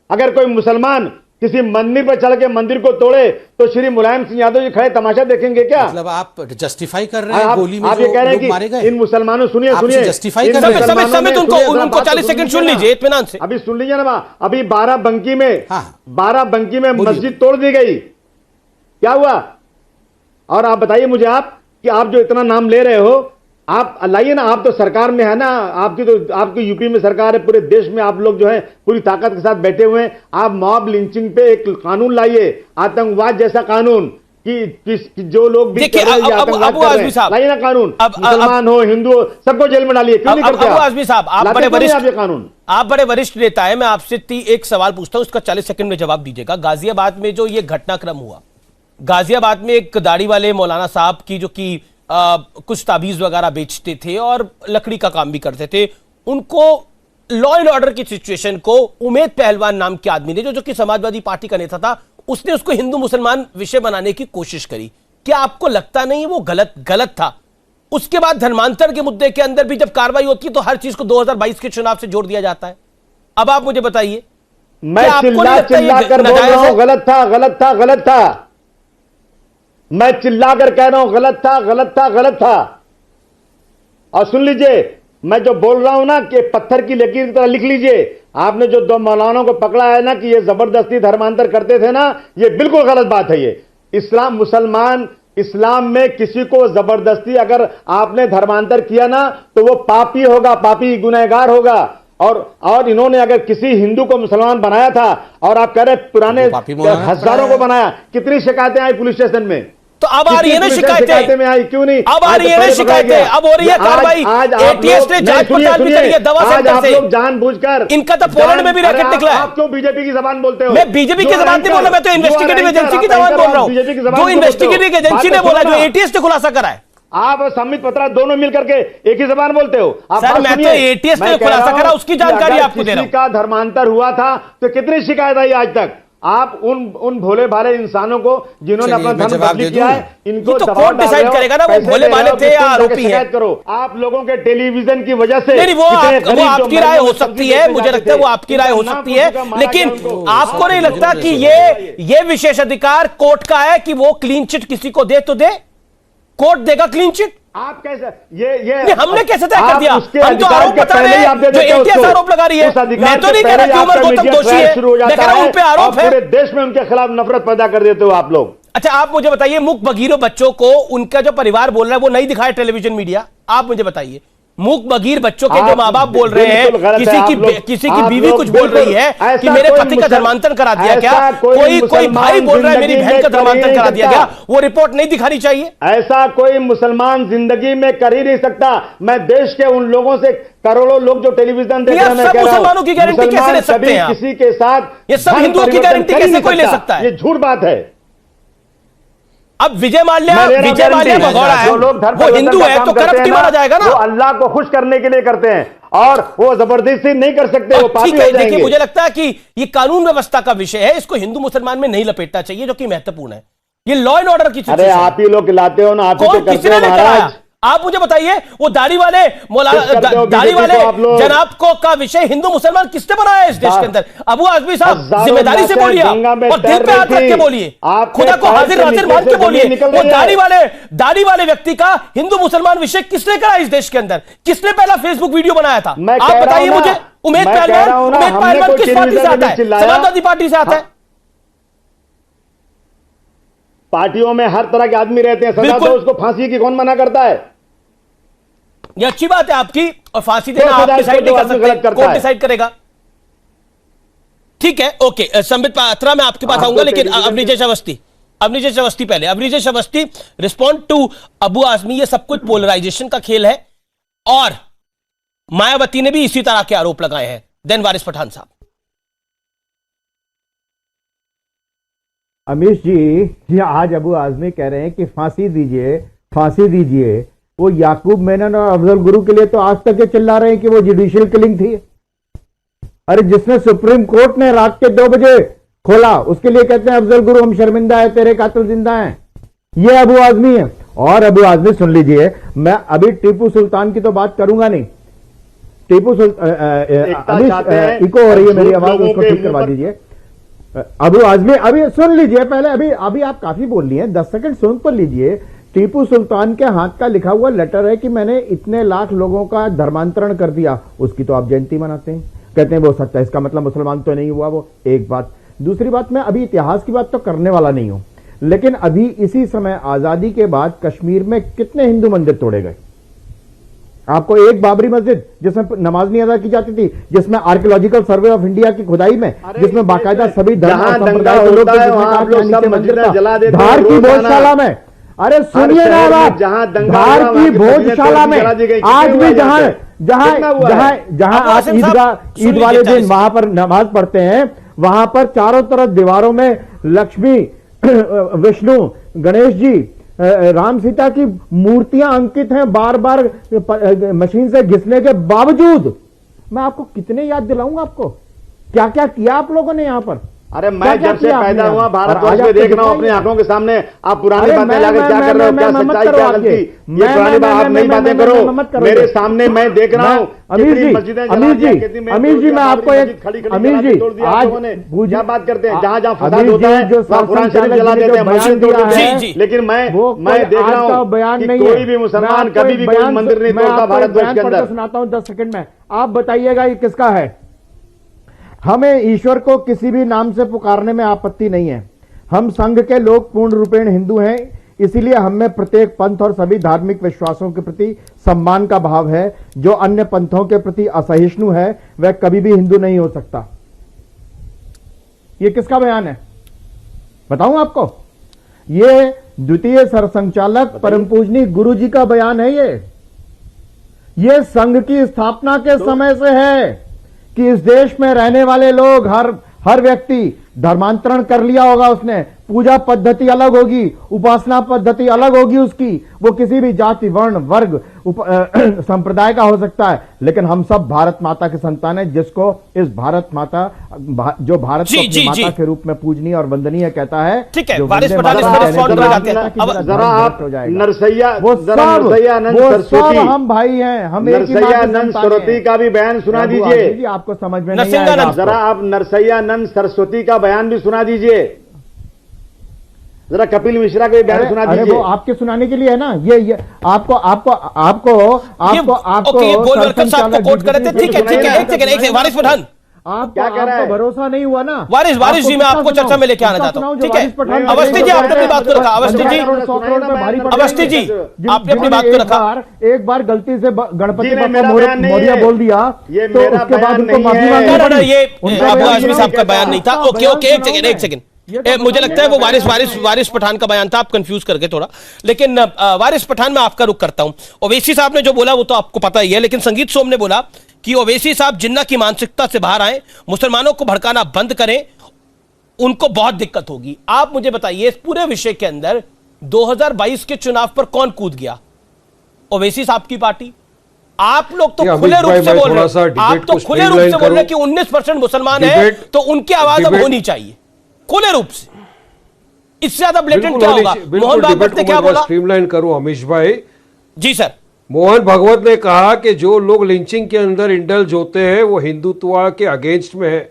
अगर कोई मुसलमान किसी मंदिर पर चढ़ के मंदिर को तोड़े तो श्री मुलायम सिंह यादव जी खड़े तमाशा देखेंगे क्या? मतलब आप जस्टिफाई कर रहे हैं गोली में आप ये कह रहे हैं कि इन मुसलमानों, सुनिए जस्टिफाई कर रहे हैं। उनको 40 सेकंड सुन लीजिए इत्मीनान से। अभी सुन लीजिए ना, अभी बाराबंकी में मस्जिद तोड़ दी गई, क्या हुआ? और आप बताइए मुझे कि आप जो इतना नाम ले रहे हो, आप लाइए ना, आप तो सरकार में है ना, आपकी यूपी में सरकार है, पूरे देश में आप लोग जो है पूरी ताकत के साथ बैठे हुए हैं। आप मॉब लिंचिंग पे एक कानून लाइए, आतंकवाद जैसा कानून, कि जो लोग भी देखिए, लाइए ना कानून, मुसलमान हो हिंदू हो सबको जेल में डालिए। क्यों नहीं करते अबू आज़मी साहब? आप बड़े वरिष्ठ नेता है, मैं आपसे एक सवाल पूछता हूं, उसका 40 सेकंड में जवाब दीजिएगा। गाजियाबाद में जो ये घटनाक्रम हुआ, गाजियाबाद में एक दाढ़ी वाले मौलाना साहब की, जो कि कुछ ताबीज वगैरह बेचते थे और लकड़ी का काम भी करते थे, उनको लॉ एंड ऑर्डर की सिचुएशन को उमेद पहलवान नाम के आदमी ने, जो कि समाजवादी पार्टी का नेता था, उसने उसको हिंदू मुसलमान विषय बनाने की कोशिश करी। क्या आपको लगता नहीं वो गलत था? उसके बाद धर्मांतरण के मुद्दे के अंदर भी जब कार्रवाई होती है तो हर चीज को 2022 के चुनाव से जोड़ दिया जाता है। अब आप मुझे बताइए, मैं चिल्ला कर बोल रहा हूं गलत था। मैं चिल्लाकर कह रहा हूं गलत था। और सुन लीजिए, मैं जो बोल रहा हूं ना, कि पत्थर की लकीर की तरह लिख लीजिए। आपने जो 2 मौलानों को पकड़ा है ना कि ये जबरदस्ती धर्मांतर करते थे ना, ये बिल्कुल गलत बात है। ये इस्लाम में किसी को जबरदस्ती अगर आपने धर्मांतर किया ना, तो वो पापी होगा, पापी गुनहगार होगा। और इन्होंने अगर किसी हिंदू को मुसलमान बनाया था, और आप कह रहे पुराने हजारों को बनाया, कितनी शिकायतें आई पुलिस स्टेशन में? तो अब आ रही है ना शिकायतें में आई, क्यों नहीं? अब आ रही है ना शिकायतें, अब हो रही है कार्रवाई। एटीएस ने जांच पड़ताल भी करी है दवा सेंटर से। जानबूझकर इनका तो पोलैंड में भी रैकेट निकला है। आप क्यों बीजेपी की जबान बोलते हो? मैं बीजेपी की जबान नहीं बोल रहा, मैं तो इन्वेस्टिगेटिव एजेंसी की जबान बोल रहा हूं। जो इन्वेस्टिगेटिव एजेंसी ने बोला, जो एटीएस ने खुलासा करा है। आप संबित पत्रा दोनों मिलकर के एक ही जबान बोलते हो। सर, मैं तो एटीएस ने खुलासा करा, उसकी जानकारी आपको दे रहा हूं। का धर्मांतर हुआ था तो कितनी शिकायत आई आज तक? आप उन भोले भाले इंसानों को जिन्होंने अपना धर्म बदली किया है, इनको तो कोर्ट डिसाइड करेगा ना वो भोले भाले थे या आरोपी हैं। करो, आप लोगों के टेलीविजन की वजह से। नहीं, वो आपकी राय हो सकती है, मुझे लगता है वो आपकी राय हो सकती है, लेकिन आपको नहीं लगता कि ये विशेष अधिकार कोर्ट का है कि वो क्लीन चिट किसी को दे तो दे? कोर्ट देगा क्लीन चिट? आप कैसे ये हमने कैसे तय कर दिया? उसके हम तो अधिकार आरोप के बता रहे पहले ही आप हैं, दे जो देते हो एटीएस उसको। आरोप लगा रही है। उस अधिकार मैं तो के नहीं कह रहा पहले कि ही उमर आपका गौतम मीडिया दोषी ट्रायल है, शुरू हो मैं जाता कह रहा हूं है उन पे आरोप और है। पूरे देश में उनके खिलाफ नफरत पैदा कर देते हो आप लोग। अच्छा, आप मुझे बताइए, मूक बगीरों बच्चों को उनका जो परिवार बोल रहा है वो नहीं दिखाए टेलीविजन मीडिया? आप मुझे बताइए, मूक बगीर बच्चों के जो माँ बाप बोल रहे हैं, किसी की बीवी कुछ बोल रही है कि मेरे पति का धर्मांतरण करा दिया क्या, कोई भाई बोल रहा है मेरी बहन का धर्मांतरण करा दिया क्या, वो रिपोर्ट नहीं दिखानी चाहिए? ऐसा कोई मुसलमान जिंदगी में कर ही नहीं सकता। मैं देश के उन लोगों से, करोड़ों लोग जो टेलीविजन देख रहे हैं, मैं कह रहा हूं, मुसलमानों की गारंटी कैसे ले सकते हैं? किसी के साथ ये सब हिंदुओं की गारंटी कैसे कोई ले सकता है? ये झूठ बात है। अब विजय माल्या भगौड़ा है, वो हिंदू है तो करप्ट क्यों माना जाएगा ना? वो अल्लाह को खुश करने के लिए करते हैं और वो जबरदस्ती नहीं कर सकते, वो पापी हो जाएंगे। देखिए, मुझे लगता है कि ये कानून व्यवस्था का विषय है, इसको हिंदू मुसलमान में नहीं लपेटना चाहिए, जो कि महत्वपूर्ण है। ये लॉ एंड ऑर्डर की अरे आप ही लोग खिलाते हो ना, आप ही तो करते हो महाराज। आप मुझे बताइए, वो दाढ़ी वाले जनाब को का विषय हिंदू मुसलमान किसने बनाया है इस देश के अंदर? अबू आजमी साहब, जिम्मेदारी से बोलिए और दिल पे हाथ रख के बोलिए, खुदा को हाजिर नाजिर मान के बोलिए। वो दाढ़ी वाले व्यक्ति का हिंदू मुसलमान विषय किसने करा इस देश के अंदर? किसने पहला फेसबुक वीडियो बनाया था? आप बताइए मुझे। उमेद पहलवान किस पार्टी से आता है? समाजवादी पार्टी से आता है। पार्टियों में हर तरह के आदमी रहते हैं, सजा दो उसको, फांसी की कौन मना करता है? ये अच्छी बात है आपकी, और फांसी देना आप डिसाइड नहीं कर सकते, कोर्ट डिसाइड करेगा। ठीक है, ओके। संबित पात्रा, मैं आपके पास आऊंगा, लेकिन अवनीश अवस्थी पहले। अवनीश अवस्थी, रिस्पॉन्ड टू अबू आजमी, ये सब कुछ पोलराइजेशन का खेल है और मायावती ने भी इसी तरह के आरोप लगाए हैं। देन वारिस पठान साहब। अमीश जी, आज अबू आजमी कह रहे हैं कि फांसी दीजिए। वो याकूब मेनन और अफजल गुरु के लिए तो आज तक ये चिल्ला रहे हैं कि वो जुडिशियल किलिंग थी। अरे जिसने सुप्रीम कोर्ट ने रात के 2 बजे खोला, उसके लिए कहते हैं अफजल गुरु हम शर्मिंदा है, तेरे कातिल जिंदा हैं। ये अबू आजमी है। और अबू आजमी सुन लीजिए, मैं अभी टीपू सुल्तान की तो बात करूंगा नहीं। टीपू सुल्तान इको हो रही है मेरी आवाज, उसको ठीक करवा दीजिए। अबू आजमी, अभी सुन लीजिए पहले, अभी आप काफी बोल लिए हैं, 10 सेकंड सुन तो लीजिए। टीपू सुल्तान के हाथ का लिखा हुआ लेटर है कि मैंने इतने लाख लोगों का धर्मांतरण कर दिया, उसकी तो आप जयंती मनाते हैं, कहते हैं वो सत्य है, इसका मतलब मुसलमान तो नहीं हुआ वो। एक बात। दूसरी बात, मैं अभी इतिहास की बात तो करने वाला नहीं हूं, लेकिन अभी इसी समय आजादी के बाद कश्मीर में कितने हिंदू मंदिर तोड़े गए? आपको एक बाबरी मस्जिद जिसमें नमाज नहीं अदा की जाती थी, जिसमें आर्कियोलॉजिकल सर्वे ऑफ इंडिया की खुदाई में, जिसमें बाकायदा सभी धर्म और संप्रदाय के लोग धार की भोजशाला में, अरे सुनिए ना बात, धार की भोजशाला में आज भी जहां आप ईद वाले दिन वहां पर नमाज पढ़ते हैं, वहां पर चारों तरफ दीवारों में लक्ष्मी, विष्णु, गणेश जी, राम सीता की मूर्तियां अंकित हैं, बार बार मशीन से घिसने के बावजूद। मैं आपको कितने याद दिलाऊंगा, आपको क्या क्या किया आप लोगों ने यहां पर। अरे मैं जब से पैदा हुआ भारतवर्ष में देख रहा हूं अपनी आंखों के सामने, आप पुरानी बातें लाके क्या कर रहे हो? क्या सच्चाई, क्या गलती? ये पुरानी बात, आप नई बातें करो मेरे सामने, मैं देख रहा हूं। अमीर जी, मैं आपको एक, अमीर जी आज क्या बात करते हैं, जहां जहां फसाद होता है वहां कुरान शरीफ जला देते हैं, मस्जिद तोड़ देते हैं। लेकिन मैं देख रहा हूं कि कोई भी मुसलमान कभी भी कोई मंदिर नहीं तोड़ता भारतवर्ष के अंदर। सुनाता हूं 10 सेकंड में, आप बताइएगा ये किसका है। हमें ईश्वर को किसी भी नाम से पुकारने में आपत्ति नहीं है। हम संघ के लोग पूर्ण रूपेण हिंदू हैं, इसीलिए हमें प्रत्येक पंथ और सभी धार्मिक विश्वासों के प्रति सम्मान का भाव है। जो अन्य पंथों के प्रति असहिष्णु है वह कभी भी हिंदू नहीं हो सकता। यह किसका बयान है बताऊं आपको? यह द्वितीय सरसंचालक परम पूजनीय गुरु जी का बयान है। यह संघ की स्थापना के समय से है कि इस देश में रहने वाले लोग, हर व्यक्ति धर्मांतरण कर लिया होगा उसने, पूजा पद्धति अलग होगी, उपासना पद्धति अलग होगी उसकी, वो किसी भी जाति, वर्ण, वर्ग, संप्रदाय का हो सकता है, लेकिन हम सब भारत माता के संतान हैं, जिसको इस भारत माता, जो भारत को अपनी माता के रूप में पूजनीय और वंदनीय कहता है। ठीक है, जरा आप नरसैया हम भाई हैं, हम नंद सरस्वती का भी बयान सुना दीजिए। आपको समझ में नहीं आएगा, जरा आप नरसैया नंद सरस्वती का बयान भी सुना दीजिए। जरा कपिल मिश्रा के बयान सुना अरे दीजिए। वो आपके सुनाने के लिए है ना, ये आपको आपको आपको आपको आपको ओके, गोलवलकर साहब को कोट कर रहे थे। ठीक है, एक सेकंड वारिस पठान, आप क्या कह रहा है? भरोसा नहीं हुआ ना। वारिस जी, मैं आपको चर्चा में लेके आना चाहता हूं। ठीक है, अवस्थी जी आपने अपनी बात को रखा। अवस्थी जी, अवस्थी जी आपने अपनी बात को रखा। एक बार गलती से गणपति जी, बाबा मेरा बयान नहीं मौर्य है। बोल दिया ये तो मेरा उसके बाद बयान उनको नहीं माफी है। मांगनी ना, पड़ी। ये उनका अबू बयान आजमी साहब का बयान नहीं था। ओके ओके, एक सेकंड मुझे लगता है वो वारिस पठान का बयान था, आप कंफ्यूज करके थोड़ा। लेकिन वारिस पठान, मैं आपका रुख करता हूं। ओवैसी साहब ने जो बोला वो तो आपको पता ही है, लेकिन संगीत सोम ने बोला कि ओवैसी साहब जिन्ना की मानसिकता से बाहर आए, मुसलमानों को भड़काना बंद करें, उनको बहुत दिक्कत होगी। आप मुझे बताइए, इस पूरे विषय के अंदर 2022 के चुनाव पर कौन कूद गया? ओवैसी साहब की पार्टी। आप लोग तो खुले रूप से बोल रहे हैं, आप तो खुले रूप से बोल रहे हैं कि 19% मुसलमान है तो उनकी आवाज अब होनी चाहिए, खुले रूप से। इससे ज्यादा ब्लेटेंट क्या होगा? मोहन भागवत ने क्या बोला? स्ट्रीमलाइन करो अमीश भाई। जी सर। मोहन भागवत ने कहा कि जो लोग लिंचिंग के अंदर इंडल्ज होते हैं वो हिंदुत्व के अगेंस्ट में है।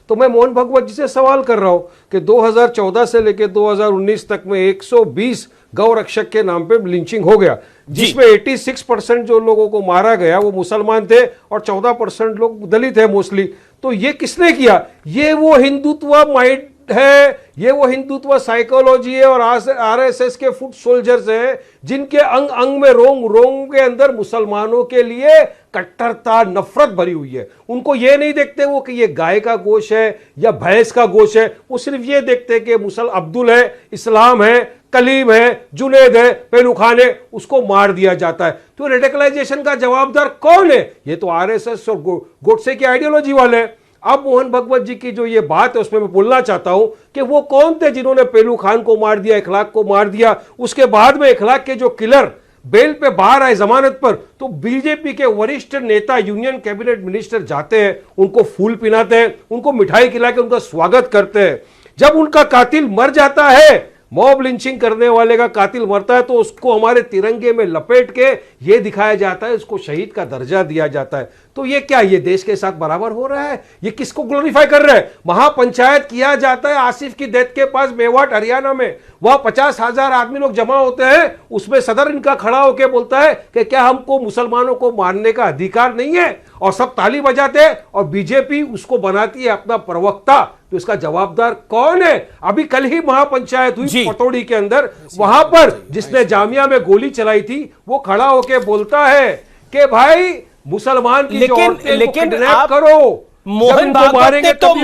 तो मैं मोहन भागवत जी से सवाल कर रहा हूं कि 2014 से लेकर 2019 तक में 120 गौ रक्षक के नाम पे लिंचिंग हो गया, जिसमें 86% जो लोगों को मारा गया वो मुसलमान थे और 14% लोग दलित है मोस्टली। तो ये किसने किया? ये वो हिंदुत्व माइंड है, ये वो हिंदुत्व साइकोलॉजी है और आरएसएस के फुट सोल्जर्स हैं जिनके अंग अंग में रोंग के अंदर मुसलमानों के लिए कट्टरता नफरत भरी हुई है। उनको ये नहीं देखते वो कि ये गाय का गोश्त है या भैंस का गोश्त है, वो सिर्फ ये देखते हैं कि अब्दुल है, इस्लाम है, कलीम है, जुनेद है, पेलू खान है, उसको मार दिया जाता है। तो रेडिकलाइजेशन का जवाबदार कौन है? ये तो आरएसएस और गोडसे की आइडियोलॉजी वाले हैं। अब मोहन भगवत जी की जो ये बात है उसमें मैं बोलना चाहता हूं कि वो कौन थे जिन्होंने पेलू खान को मार दिया, इखलाक को मार दिया। उसके बाद में इखलाक के जो किलर बेल पे बाहर आए जमानत पर, तो बीजेपी के वरिष्ठ नेता यूनियन कैबिनेट मिनिस्टर जाते हैं, उनको फूल पिलाते हैं, उनको मिठाई खिला के उनका स्वागत करते हैं। जब उनका कातिल मर जाता है, मॉब लिंचिंग करने वाले का कातिल मरता है, तो उसको हमारे तिरंगे में लपेट के ये दिखाया जाता है, उसको शहीद का दर्जा दिया जाता है। तो ये क्या, ये देश के साथ बराबर हो रहा है? ये किसको ग्लोरीफाई कर रहा है? महापंचायत किया जाता है आसिफ की डेथ के पास मेवाट हरियाणा में, वहां 50,000 आदमी लोग जमा होते हैं, उसमें सदर इनका खड़ा होकर बोलता है कि क्या हमको मुसलमानों को मारने का अधिकार नहीं है, और सब ताली बजाते हैं और बीजेपी उसको बनाती है अपना प्रवक्ता। तो इसका जवाबदार कौन है? अभी कल ही महापंचायत हुई पटौड़ी के अंदर, वहां पर जिसने जामिया में गोली चलाई थी वो खड़ा होकर बोलता है कि भाई मुसलमान की लेकिन आप करो। मोहन भागवत ने तो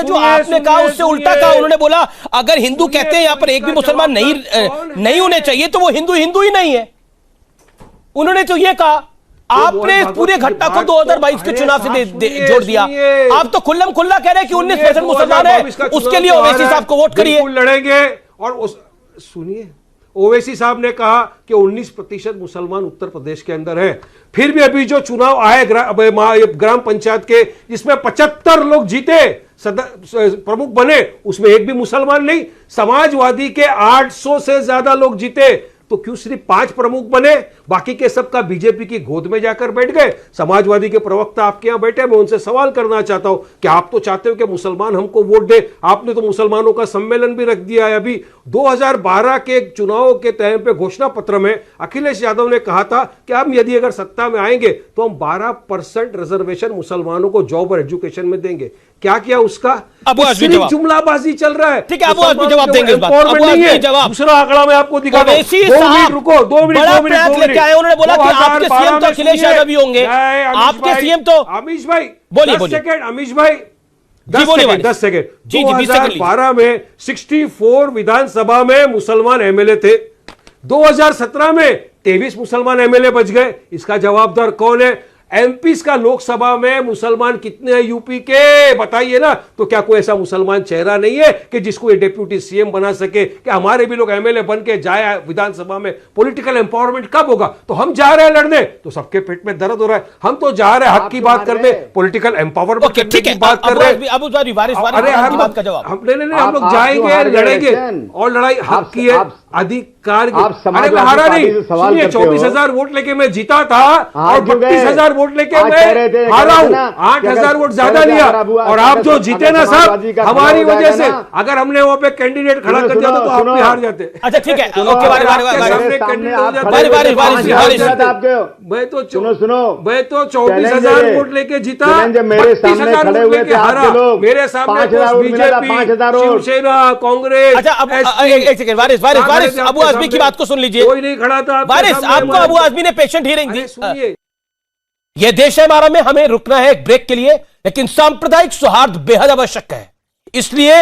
जो आपने कहा उससे उल्टा कहा। उन्होंने बोला अगर हिंदू कहते हैं यहाँ पर एक भी मुसलमान नहीं होने चाहिए तो वो हिंदू ही नहीं है। उन्होंने तो ये कहा। आपने इस पूरे घटना को 2022 के चुनाव से जोड़ दिया। आप तो खुल्लम खुल्ला कह रहे हैं कि 19% मुसलमान है, उसके लिए ओवैसी साहब को वोट करिए। लड़ेंगे। और सुनिए, ओवैसी साहब ने कहा कि 19% मुसलमान उत्तर प्रदेश के अंदर है। फिर भी अभी जो चुनाव आए ग्राम पंचायत के, जिसमें 75 लोग जीते, प्रमुख बने, उसमें एक भी मुसलमान नहीं। समाजवादी के 800 से ज्यादा लोग जीते, तो क्यों सिर्फ 5 प्रमुख बने? बाकी के सबका बीजेपी की गोद में जाकर बैठ गए। समाजवादी के प्रवक्ता आपके यहां बैठे, मैं उनसे सवाल करना चाहता हूं कि आप तो चाहते हो कि मुसलमान हमको वोट दे, आपने तो मुसलमानों का सम्मेलन भी रख दिया है। अभी 2012 के चुनाव के टाइम पे घोषणा पत्र में अखिलेश यादव ने कहा था कि हम यदि अगर सत्ता में आएंगे तो हम 12% रिजर्वेशन मुसलमानों को जॉब और एजुकेशन में देंगे। क्या किया उसका? सिर्फ जुमलाबाजी चल रहा है। ठीक है, अबू आजमी जवाब देंगे इस बात को। दूसरा आंकड़ा मैं आपको दिखा दूं। 2 मिनट रुको, 2 मिनट क्या है? उन्होंने बोला कि आपके सीएम तो अखिलेश यादव ही होंगे। आपके सीएम तो अमीश भाई, बोलिए 10 सेकंड अमीश भाई, 10 सेकंड। जी 2012 में 64 विधानसभा में मुसलमान एमएलए थे। 2017 में 23 मुसलमान एमएलए बच गए। इसका जवाबदार कौन है? एमपी का लोकसभा में मुसलमान कितने हैं यूपी के? बताइए ना। तो क्या कोई ऐसा मुसलमान चेहरा नहीं है कि जिसको ये डिप्यूटी सीएम बना सके कि हमारे भी लोग एमएलए बन के जाए विधानसभा में? पॉलिटिकल एम्पावरमेंट कब होगा? तो हम जा रहे हैं लड़ने, तो सबके पेट में दर्द हो रहा है। हम तो जा रहे हैं हक की बात करने, पॉलिटिकल एम्पावरमेंट की बात कर रहे हैं। हम लोग जाएंगे, लड़ेंगे, और लड़ाई हक की है, अधिकार की। अरे मैं हारा नहीं, 24,000 वोट लेके मैं जीता था और 32,000 वोट वोट लेके आज कह रहे मैं थे, हारा हूँ, ना, 8,000 वोट ज्यादा लिया। और आप जो जीते ना साहब, हमारी वजह से, अगर हमने वहाँ पे कैंडिडेट खड़ा कर दिया तो आप भी हार जाते। अच्छा ठीक है, ओके, मैं तो सुनो, मैं तो 24,000 वोट लेके जीता, मेरे सामने खड़े हुए थे हारा। मेरे सामने बीजेपी, शिवसेना, कांग्रेस। अच्छा अब एक सेकंड, वारिस अबू आजमी की बात को सुन लीजिए। कोई नहीं खड़ा था वारिस, आपको अबू आजमी ने पेशेंट हियरिंग दी। सुनिए, यह देश है हमारा में हमें रुकना है एक ब्रेक के लिए, लेकिन सांप्रदायिक सौहार्द बेहद आवश्यक है। इसलिए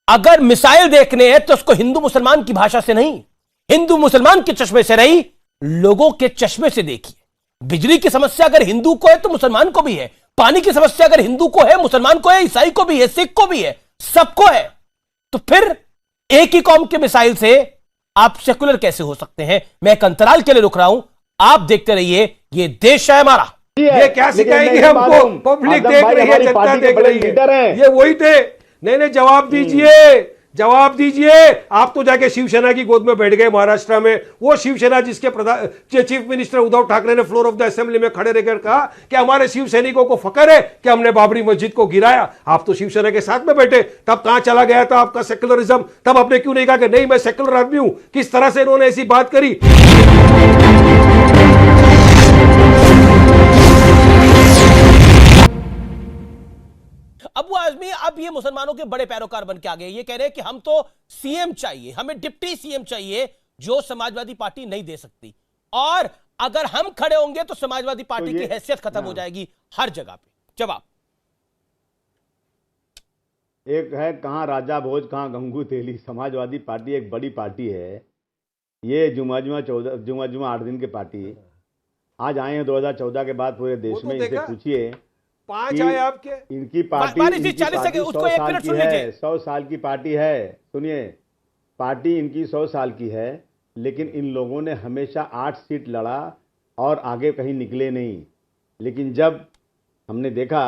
अगर मिसाइल देखने हैं तो उसको हिंदू मुसलमान की भाषा से नहीं, हिंदू मुसलमान के चश्मे से नहीं, लोगों के चश्मे से देखिए। बिजली की समस्या अगर हिंदू को है तो मुसलमान को भी है, पानी की समस्या अगर हिंदू को है, मुसलमान को है, ईसाई को भी है, सिख को भी है, सबको है। तो फिर एक ही कौम के मिसाइल से आप सेकुलर कैसे हो सकते हैं? मैं एक अंतराल के लिए रुक रहा हूं, आप देखते रहिए, ये देश है हमारा। ये क्या सिखाएंगे हमको? पब्लिक देख रही है, जनता देख रही है। ये वही थे। नहीं, जवाब दीजिए, जवाब दीजिए। आप तो जाके शिवसेना की गोद में बैठ गए महाराष्ट्र में। वो शिवसेना जिसके चीफ मिनिस्टर उद्धव ठाकरे ने फ्लोर ऑफ द असेंबली में खड़े रहकर कहा कि हमारे शिव सैनिकों को फकर है कि हमने बाबरी मस्जिद को गिराया। आप तो शिवसेना के साथ में बैठे, तब कहां चला गया था आपका सेक्युलरिज्म? तब आपने क्यों नहीं कहा कि नहीं मैं सेक्युलर आदमी हूं? किस तरह से इन्होंने ऐसी बात करी? अबू आजमी अब ये मुसलमानों के बड़े पैरोकार बन के आ गए। ये कह रहे हैं कि हम तो सीएम चाहिए, हमें डिप्टी सीएम चाहिए, जो समाजवादी पार्टी नहीं दे सकती, और अगर हम खड़े होंगे तो समाजवादी पार्टी की हैसियत खत्म हो जाएगी हर जगह पे। जवाब एक है, कहां राजा भोज कहां गंगू तेली। समाजवादी पार्टी एक बड़ी पार्टी है। ये जुमा 8 दिन की पार्टी आज आए हैं 2014 के बाद पूरे देश में। इनसे पूछिए, 5 आए आपके। इनकी पार्टी 100 साल की पार्टी है। सुनिए, पार्टी इनकी 100 साल की है, लेकिन इन लोगों ने हमेशा 8 सीट लड़ा और आगे कहीं निकले नहीं। लेकिन जब हमने देखा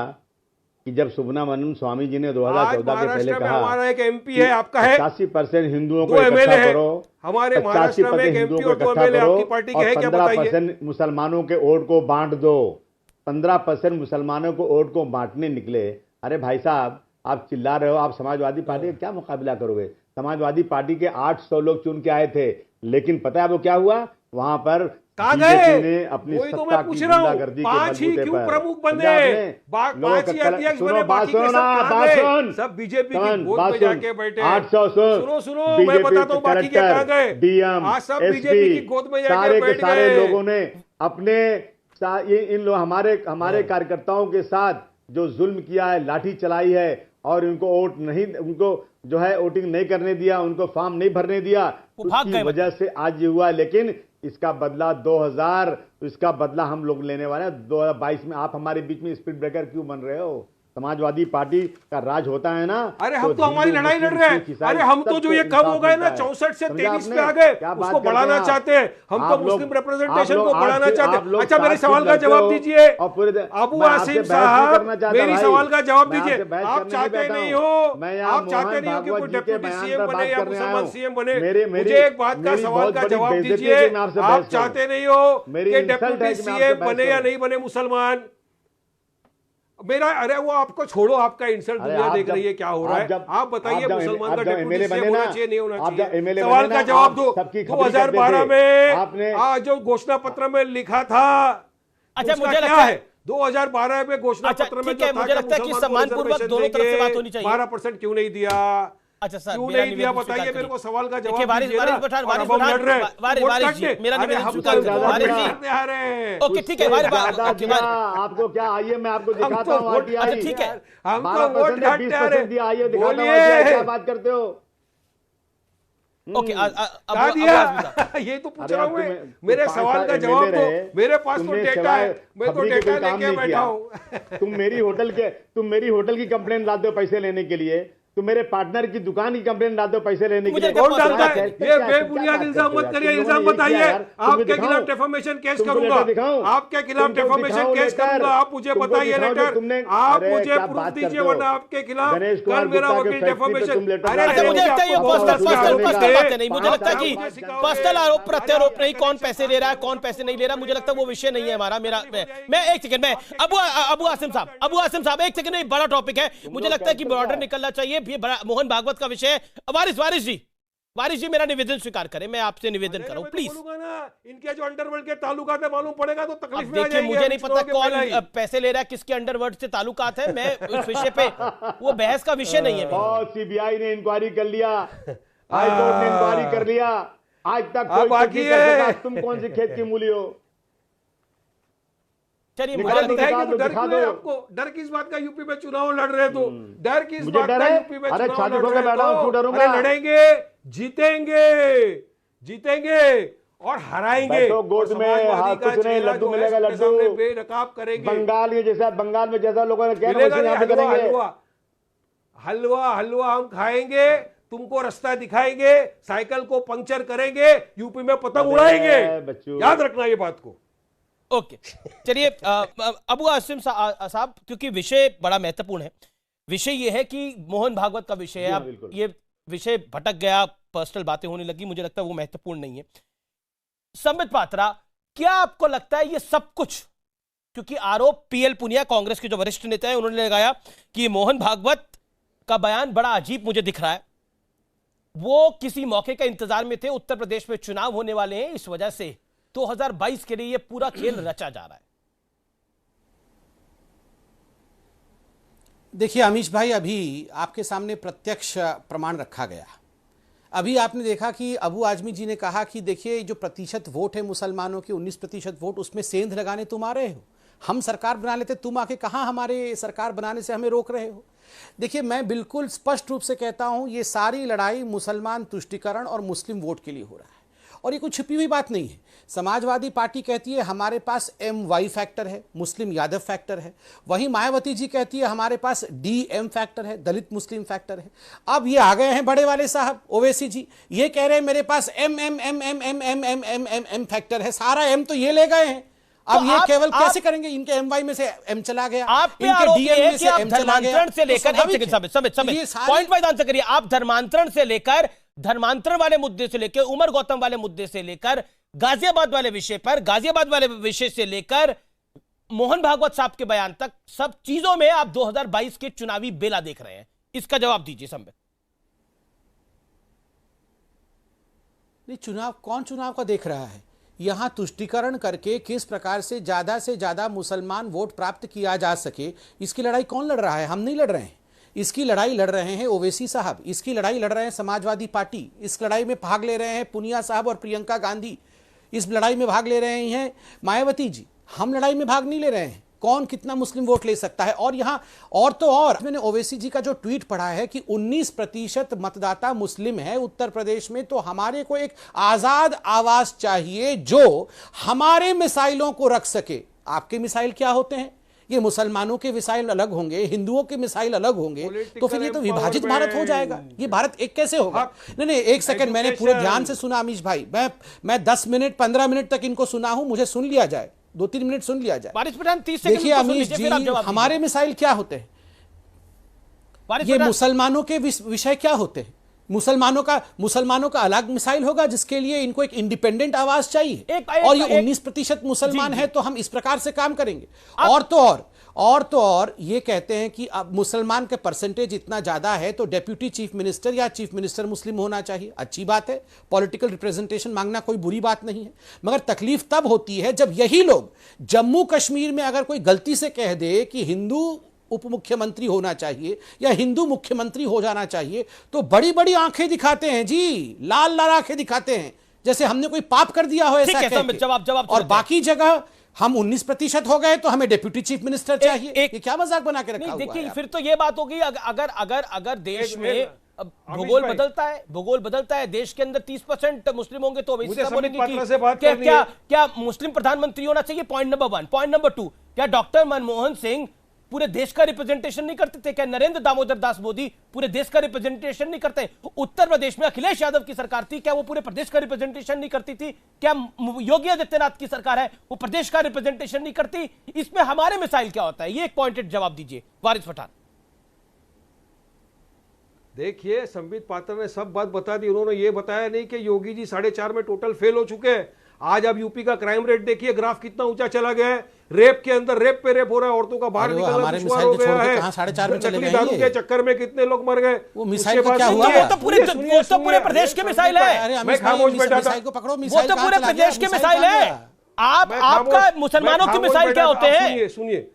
कि जब सुब्रमण्यम स्वामी जी ने 2014 के पहले कहा, हमारा एक एमपी है, आपका है 85% हिंदुओं को इकट्ठा करो, हमारे महाराष्ट्र में एक एमपी और 2 एमएलए आपकी पार्टी के है, क्या बताइए? 15% मुसलमानों के वोट को बांट दो। 15% मुसलमानों को वोट को बांटने निकले। अरे भाई साहब, आप चिल्ला रहे हो, आप समाजवादी पार्टी का क्या मुकाबला करोगे? समाजवादी पार्टी के 800 लोग चुन के आए थे, लेकिन पता है वो क्या हुआ? वहां पर ने अपनी वही तो मैं पूछ रहा हूँ, 5 ही क्यों प्रमुख बने? 5 ही अध्यक्ष बने, बाकी के सब बीजेपी की गोद में जाके बैठे। 800 सुनो, मैं बताता हूँ बाकी के कहाँ गए। डीएम, आज सब बीजेपी की गोद में जाके बैठ गए। सारे लोगों ने अपने इन लोग हमारे कार्यकर्ताओं के साथ जो जुल्म किया है, लाठी चलाई है, और उनको वोट नहीं, उनको जो है वोटिंग नहीं करने दिया, उनको फॉर्म नहीं भरने दिया, उसकी वजह से आज ये हुआ। लेकिन इसका बदला इसका बदला हम लोग लेने वाले हैं 2022 में। आप हमारे बीच में स्पीड ब्रेकर क्यों बन रहे हो? समाजवादी पार्टी का राज होता है ना। अरे हम तो हमारी लड़ाई लड़ रहे हैं। अरे हम तो जो ये कम हो गए ना, 64 से 23 पे आ गए, उसको बढ़ाना चाहते हैं। हम तो मुस्लिम रिप्रेजेंटेशन को बढ़ाना चाहते हैं। अच्छा, मेरे सवाल का जवाब दीजिए अबू आसिम साहब, मेरी सवाल का जवाब दीजिए। आप चाहते नहीं हो, आप चाहते नहीं हो कि कोई डिप्टी सीएम बने या मुसलमान सीएम बने? मुझे एक बात का सवाल का जवाब दीजिए। आप चाहते नहीं हो कि डिप्टी सीएम बने या नहीं बने मुसलमान? मेरा, अरे वो आपको छोड़ो, आपका इंसल्ट दुनिया देख रही है क्या हो रहा है। आप बताइए, मुसलमान का डिप्टी सीएम होना चाहिए नहीं होना चाहिए? सवाल का जवाब दो। 2012 में आपने जो घोषणा पत्र में लिखा था, अच्छा मुझे क्या है 2012 में घोषणा पत्र में जो था, मुझे लगता है कि सम्मानपूर्वक दोनों तरफ से बात होनी चाहिए। 12% क्यों नहीं दिया? अच्छा सर, क्यों नहीं दिया बताइए मेरे को, सवाल का जवाब दीजिए ना। ओके ठीक है, आपको क्या, आइए मैं आपको दिखाता हूँ। ठीक है, हमको वोट घाटते आ रहे, आइए दिखाता हूँ क्या बात करते हो। ओके, ये तो पूछ रहा हूँ, मेरे सवाल का जवाब दो। मेरे पास तो डेटा है, मैं तो डेटा लेके बैठा हूँ। तुम मेरी होटल की कंप्लेन लाते हो पैसे लेने के लिए। तो मेरे पार्टनर की दुकान की कंप्लेन डाल दो पैसे लेने के लिए। कौन डालता है? ये बेबुनियाद इल्जाम मत करिए, इल्जाम बताइए। आपके खिलाफ डेफामेशन केस करूंगा, आपके खिलाफ डेफामेशन केस करूंगा। आप मुझे बताइए लेटर, आप मुझे प्रूफ दीजिए, वरना आपके खिलाफ कल मेरा वकील डेफामेशन। मुझे लगता है ये पर्सनल बातें नहीं, मुझे लगता है कि पर्सनल आरोप प्रत्यारोप नहीं, कौन पैसे ले रहा है कौन पैसे नहीं ले रहा, मुझे लगता है वो विषय नहीं है हमारा। मैं एक सेकंड में अबू आसिम साहब एक सेकंड में, बड़ा टॉपिक है, मुझे लगता है कि बॉर्डर निकलना चाहिए। ये बड़ा मोहन भागवत का विषय है। वारिस जी मेरा निवेदन स्वीकार करें, मैं आपसे निवेदन कर रहा हूं प्लीज। इनके जो अंडरवर्ल्ड के ताल्लुकात है मालूम पड़ेगा तो तकलीफ में आ देखिए, जाएंगे। मुझे नहीं पता कौन पैसे ले रहा है, किसके अंडरवर्ल्ड से ताल्लुकात है, मैं उस विषय पे, वो बहस का विषय नहीं है। सीबीआई ने इंक्वायरी कर लिया, हाई कोर्ट ने इंक्वायरी कर लिया, आज तक कोई बाकी है। तुम कौन सी खेत की मूली हो? चलिए, मुझे लगता है कि डर क्यों है आपको? डर किस बात का? यूपी में चुनाव लड़ रहे तो डर किस बात का? यूपी में चुनाव लड़ रहे तो अरे लड़ेंगे, जीतेंगे और हराएंगे। तो गोद में हाथ कुछ नहीं, लड्डू मिलेगा, लड्डू बेनकाब करेंगे। बंगाल के जैसा, बंगाल में जैसा लोगों ने क्या हलवा हम खाएंगे, तुमको रास्ता दिखाएंगे, साइकिल को पंक्चर करेंगे, यूपी में पतंग उड़ाएंगे। याद रखना ये बात को। ओके, चलिए अबू आसिम साहब, क्योंकि विषय बड़ा महत्वपूर्ण है। विषय ये है कि मोहन भागवत का विषय है, अब ये विषय भटक गया, पर्सनल बातें होने लगी, मुझे लगता है वो महत्वपूर्ण नहीं है। संबित पात्रा, क्या आपको लगता है ये सब कुछ, क्योंकि आरोप पीएल पुनिया कांग्रेस के जो वरिष्ठ नेता है उन्होंने लगाया कि मोहन भागवत का बयान बड़ा अजीब मुझे दिख रहा है, वो किसी मौके का इंतजार में थे, उत्तर प्रदेश में चुनाव होने वाले हैं, इस वजह से 2022 के लिए ये पूरा खेल रचा जा रहा है। देखिए अमीश भाई, अभी आपके सामने प्रत्यक्ष प्रमाण रखा गया। अभी आपने देखा कि अबू आजमी जी ने कहा कि देखिए जो प्रतिशत वोट है मुसलमानों के 19% वोट, उसमें सेंध लगाने तुम आ रहे हो, हम सरकार बना लेते, तुम आके कहां हमारे सरकार बनाने से हमें रोक रहे हो। देखिए मैं बिल्कुल स्पष्ट रूप से कहता हूं, ये सारी लड़ाई मुसलमान तुष्टीकरण और मुस्लिम वोट के लिए हो रहा है, और ये कोई छिपी हुई बात नहीं है। समाजवादी पार्टी कहती है हमारे पास MY फैक्टर है, मुस्लिम यादव फैक्टर है, वहीं मायावती जी कहती है हमारे पास DM फैक्टर है, दलित मुस्लिम फैक्टर है। अब ये आ गए हैं बड़े वाले साहब ओवैसी जी, ये कह रहे हैं मेरे पास M फैक्टर है, सारा M तो ये ले गए हैं। अब ये केवल कैसे करेंगे? इनके MY में से M चला गया, इनके DM में से M चला गया। से लेकर पॉइंट वाइज आंसर करिए। आप धर्मांतरण से लेकर, धर्मांतरण वाले मुद्दे से लेकर, उमर गौतम वाले मुद्दे से लेकर, गाजियाबाद वाले विषय पर, गाजियाबाद वाले विषय से लेकर मोहन भागवत साहब के बयान तक, सब चीजों में आप 2022 के चुनावी बेला देख रहे हैं, इसका जवाब दीजिए संबित। नहीं, चुनाव कौन चुनाव का देख रहा है? यहां तुष्टीकरण करके किस प्रकार से ज्यादा मुसलमान वोट प्राप्त किया जा सके, इसकी लड़ाई कौन लड़ रहा है? हम नहीं लड़ रहे हैं। इसकी लड़ाई लड़ रहे हैं ओवैसी साहब, इसकी लड़ाई लड़ रहे हैं समाजवादी पार्टी, इस लड़ाई में भाग ले रहे हैं पुनिया साहब और प्रियंका गांधी, इस लड़ाई में भाग ले रहे हैं मायावती जी। हम लड़ाई में भाग नहीं ले रहे हैं कौन कितना मुस्लिम वोट ले सकता है। और यहां और तो और मैंने ओवैसी जी का जो ट्वीट पढ़ा है कि 19% मतदाता मुस्लिम है उत्तर प्रदेश में, तो हमारे को एक आजाद आवाज चाहिए जो हमारे मिसाइलों को रख सके। आपके मिसाइल क्या होते हैं? ये मुसलमानों के मिसाइल अलग होंगे, हिंदुओं के मिसाइल अलग होंगे, तो फिर ये तो विभाजित भारत हो जाएगा। ये भारत एक कैसे होगा? नहीं, एक सेकंड, मैंने पूरे ध्यान से सुना अमीश भाई, मैं 10 मिनट 15 मिनट तक इनको सुना हूं, मुझे सुन लिया जाए, 2-3 मिनट सुन लिया जाए। देखिए अमीश जी, हमारे मिसाइल क्या होते हैं? ये मुसलमानों के विषय क्या होते हैं? मुसलमानों का अलग मिसाइल होगा जिसके लिए इनको एक इंडिपेंडेंट आवाज चाहिए, और ये 19% मुसलमान है, तो हम इस प्रकार से काम करेंगे। और तो और ये कहते हैं कि अब मुसलमान का परसेंटेज इतना ज्यादा है तो डेप्यूटी चीफ मिनिस्टर या चीफ मिनिस्टर मुस्लिम होना चाहिए। अच्छी बात है, पॉलिटिकल रिप्रेजेंटेशन मांगना कोई बुरी बात नहीं है, मगर तकलीफ तब होती है जब यही लोग जम्मू कश्मीर में अगर कोई गलती से कह दे कि हिंदू उप मुख्यमंत्री होना चाहिए या हिंदू मुख्यमंत्री हो जाना चाहिए, तो बड़ी बड़ी आंखें दिखाते हैं जी, लाल लाल आंखें दिखाते हैं, जैसे हमने कोई पाप कर दिया हो ऐसा कहते। जवाब और बाकी जगह हम 19% हो गए तो हमें डेप्यूटी चीफ मिनिस्टर चाहिए। ये क्या मजाक बना के रखा हुआ है? देखिए फिर तो ये बात होगी, अगर देश में भूगोल बदलता है, देश के अंदर 30% मुस्लिम होंगे तो क्या मुस्लिम प्रधानमंत्री होना चाहिए? Point number 1। पॉइंट नंबर 2, क्या डॉक्टर मनमोहन सिंह पूरे देश का रिप्रेजेंटेशन नहीं करते थे? क्या नरेंद्र दामोदर दास मोदी पूरे देश का रिप्रेजेंटेशन नहीं करते? उत्तर प्रदेश में अखिलेश यादव की सरकार थी, क्या वो पूरे प्रदेश का रिप्रेजेंटेशन नहीं करती थी? क्या योगी आदित्यनाथ की सरकार है, वो प्रदेश का रिप्रेजेंटेशन नहीं करती? इसमें हमारे मिसाइल क्या होता है, ये एक पॉइंटेड जवाब दीजिए वारिस पठान। देखिए, संबित पात्रा ने सब बात बता दी। उन्होंने ये बताया नहीं कि योगी जी 4.5 में टोटल फेल हो चुके हैं। आज आप यूपी का क्राइम रेट देखिए, ग्राफ कितना ऊंचा चला गया है। रेप के अंदर रेप पे रेप हो रहा है, औरतों का बाहर निकलना दुश्वार हो गया है। 4.5 में चले नकली गए दारू के चक्कर में कितने लोग मर गए। वो मिसाइल का क्या हुआ? वो तो पूरे प्रदेश के मिसाइल है। मैं खामोश बैठा था। वो तो पूरे प्रदेश के मिसाइल है। आपका मुसलमानों की मिसाइल क्या होते हैं? सुनिए,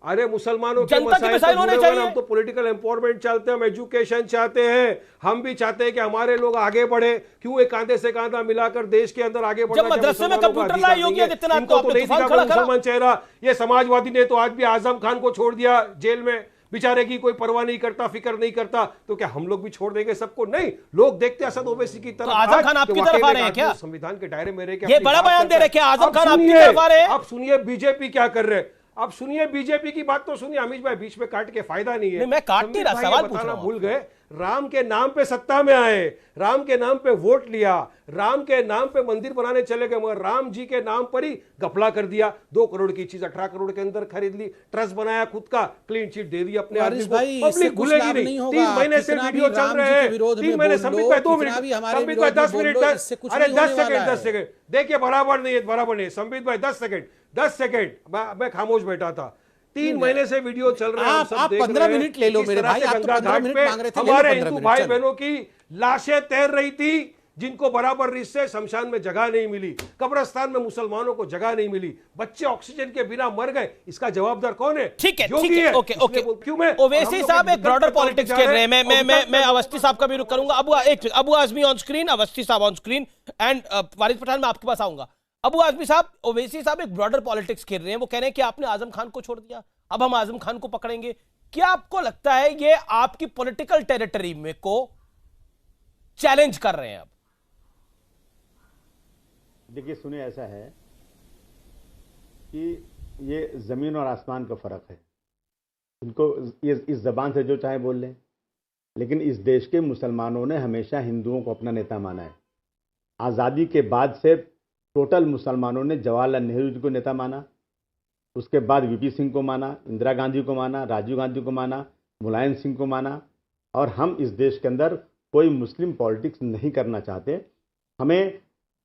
अरे मुसलमानों के जनता की मिसाइल होने चाहिए। हम तो पॉलिटिकल एम्पावरमेंट चाहते हैं, हम एजुकेशन चाहते हैं, हम भी चाहते हैं कि हमारे लोग आगे बढ़े। क्यों एक कांधे से कांधा मिलाकर देश के अंदर आगे बढ़ना? जब मदरसे में कंप्यूटर लाए योगी आदित्यनाथ को आपने तूफान खड़ा करा। मुसलमान चेहरा, ये समाजवादी ने तो आज भी आजम खान को छोड़ दिया जेल में, बेचारे की कोई परवाह नहीं करता, फिक्र नहीं करता। तो क्या हम लोग भी छोड़ देंगे सबको? नहीं, लोग देखते असद ओवैसी की तरफ। आजम खान आपकी तरफ आ रहे हैं क्या? संविधान के दायरे में रह के ये बड़ा बयान दे रहे क्या आजम खान आपकी तरफ आ रहे हैं? अब सुनिए बीजेपी क्या कर रहे हैं। अब सुनिए बीजेपी की बात तो सुनिए। अमित भाई बीच में काट के फायदा नहीं है। नहीं, मैं काट नहीं रहा, सवाल पूछ रहा हूं। भूल गए, राम के नाम पे सत्ता में आए, राम के नाम पे वोट लिया, राम के नाम पे मंदिर बनाने चले गए, मगर राम जी के नाम पर ही घपला कर दिया। 2 करोड़ की चीज 18 करोड़ के अंदर खरीद ली, ट्रस्ट बनाया खुद का, क्लीन चिट दे दी अपने आदमी को। पब्लिक भूलेगी नहीं। 3 महीने से वीडियो चल रहे हैं। 3 महीने। संबित भाई 2 मिनट, संबित भाई 10 मिनट, अरे 10 सेकंड देखिए, बराबर नहीं है, बराबर नहीं। संबित भाई 10 सेकंड, मैं खामोश बैठा था। 3 महीने से वीडियो चल रहे हैं, आप 15 मिनट ले लो मेरे भाई। आप तो 15 मिनट मांग रहे थे, हमारे हिंदू भाई बहनों की लाशें तैर रही थी, जिनको बराबर रिश्ते शमशान में जगह नहीं मिली, कब्रिस्तान में मुसलमानों को जगह नहीं मिली, बच्चे ऑक्सीजन के बिना मर गए। इसका जवाबदार कौन है? ठीक है, ओके। क्यों मैं ओवैसी साहब एक ब्रॉडर पॉलिटिक्स खेल रहे हैं। मैं अवस्थी साहब का भी रुख करूंगा। अबू आजमी ऑन स्क्रीन, अवस्थी साहब ऑन स्क्रीन एंड वारिस पठान, मैं आपके पास आऊंगा। अबू आजमी साहब, ओवैसी साहब एक ब्रॉडर पॉलिटिक्स खेल रहे हैं। वो कह रहे हैं कि आपने आजम खान को छोड़ दिया, अब हम आजम खान को पकड़ेंगे। क्या आपको लगता है ये आपकी पॉलिटिकल टेरिटरी में को चैलेंज कर रहे हैं? अब देखिए सुनिए, ऐसा है कि ये जमीन और आसमान का फर्क है। इनको इस जबान से जो चाहे बोल लें, लेकिन इस देश के मुसलमानों ने हमेशा हिंदुओं को अपना नेता माना है। आज़ादी के बाद से टोटल मुसलमानों ने जवाहरलाल नेहरू जी को नेता माना, उसके बाद वीपी सिंह को माना, इंदिरा गांधी को माना, राजीव गांधी को माना, मुलायम सिंह को माना। और हम इस देश के अंदर कोई मुस्लिम पॉलिटिक्स नहीं करना चाहते। हमें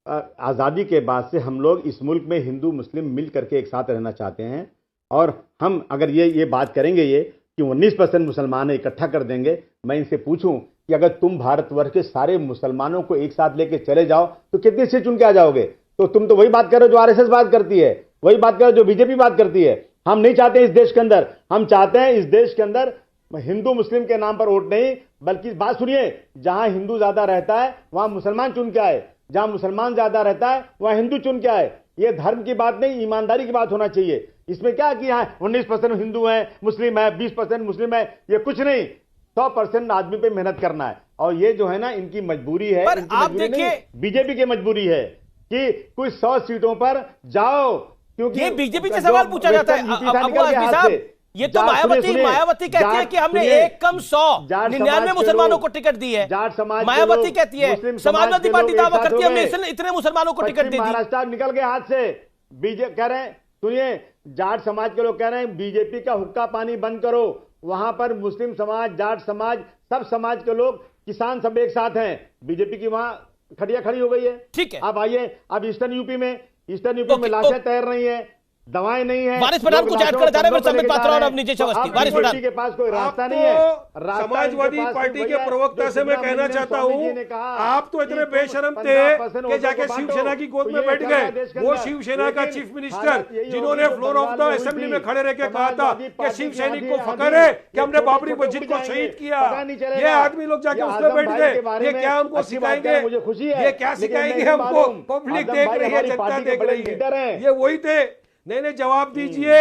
आज़ादी के बाद से हम लोग इस मुल्क में हिंदू मुस्लिम मिल करके एक साथ रहना चाहते हैं। और हम अगर ये बात करेंगे ये कि 19% मुसलमान इकट्ठा कर देंगे, मैं इनसे पूछूं कि अगर तुम भारतवर्ष के सारे मुसलमानों को एक साथ लेके चले जाओ तो कितनी सीट चुन के आ जाओगे? तो तुम तो वही बात कर रहे हो जो आरएसएस बात करती है, वही बात कर रहे हो जो बीजेपी बात करती है। हम नहीं चाहते इस देश के अंदर, हम चाहते हैं इस देश के अंदर हिंदू मुस्लिम के नाम पर वोट नहीं, बल्कि बात सुनिए, जहां हिंदू ज्यादा रहता है वहां मुसलमान चुन के आए, जहां मुसलमान ज्यादा रहता है वहां हिंदू चुन के आए। ये धर्म की बात नहीं, ईमानदारी की बात होना चाहिए। इसमें क्या कि हाँ 19% हिंदू है, मुस्लिम है, 20% मुस्लिम है, ये कुछ नहीं। 100% आदमी पे मेहनत करना है। और ये जो है ना, इनकी मजबूरी है, पर आप देखिए, बीजेपी की मजबूरी है कि कुछ 100 सीटों पर जाओ, क्योंकि ये बीजेपी से सवाल पूछा जाता है। अबू आजमी साहब, ये तो मायावती कहती है कि हमने 199 मुसलमानों को टिकट दी है। मायावती कहती है, समाजवादी पार्टी दावा करती है हमने इतने मुसलमानों को टिकट दी। महाराष्ट्र निकल गए हाथ से। बीजेपी कह रहे हैं, सुनिए, जाट समाज के लोग कह रहे हैं बीजेपी का हुक्का पानी बंद करो। वहां पर मुस्लिम समाज, जाट समाज, सब समाज के लोग, किसान सब एक साथ हैं। बीजेपी की वहां खड़िया खड़ी हो गई है। ठीक है, अब आइए, अब ईस्टर्न यूपी में लाशें तैर रही हैं, दवाएं नहीं है। वारिस पठान कुछ ऐड कर जा रहे हैं, संबित पात्रा और अवनीश अवस्थी। वारिस पठान के पास कोई रास्ता नहीं है। समाजवादी पार्टी के प्रवक्ता से मैं कहना चाहता हूं, आप तो इतने बेशरम थे कि जाके शिवसेना की गोद में बैठ गए। वो शिवसेना का चीफ मिनिस्टर जिन्होंने फ्लोर ऑफ द असेंबली में खड़े रह के कहा था कि शिव सैनिक को फख्र है कि हमने बाबरी मस्जिद को शहीद किया। ये आदमी लोग जाके उसमें बैठ गए। ये क्या हमको सिखाएंगे? ये क्या सिखाएंगे हमको? पब्लिक देख रही है, जनता देख रही है। ये वही थे। नहीं, जवाब दीजिए,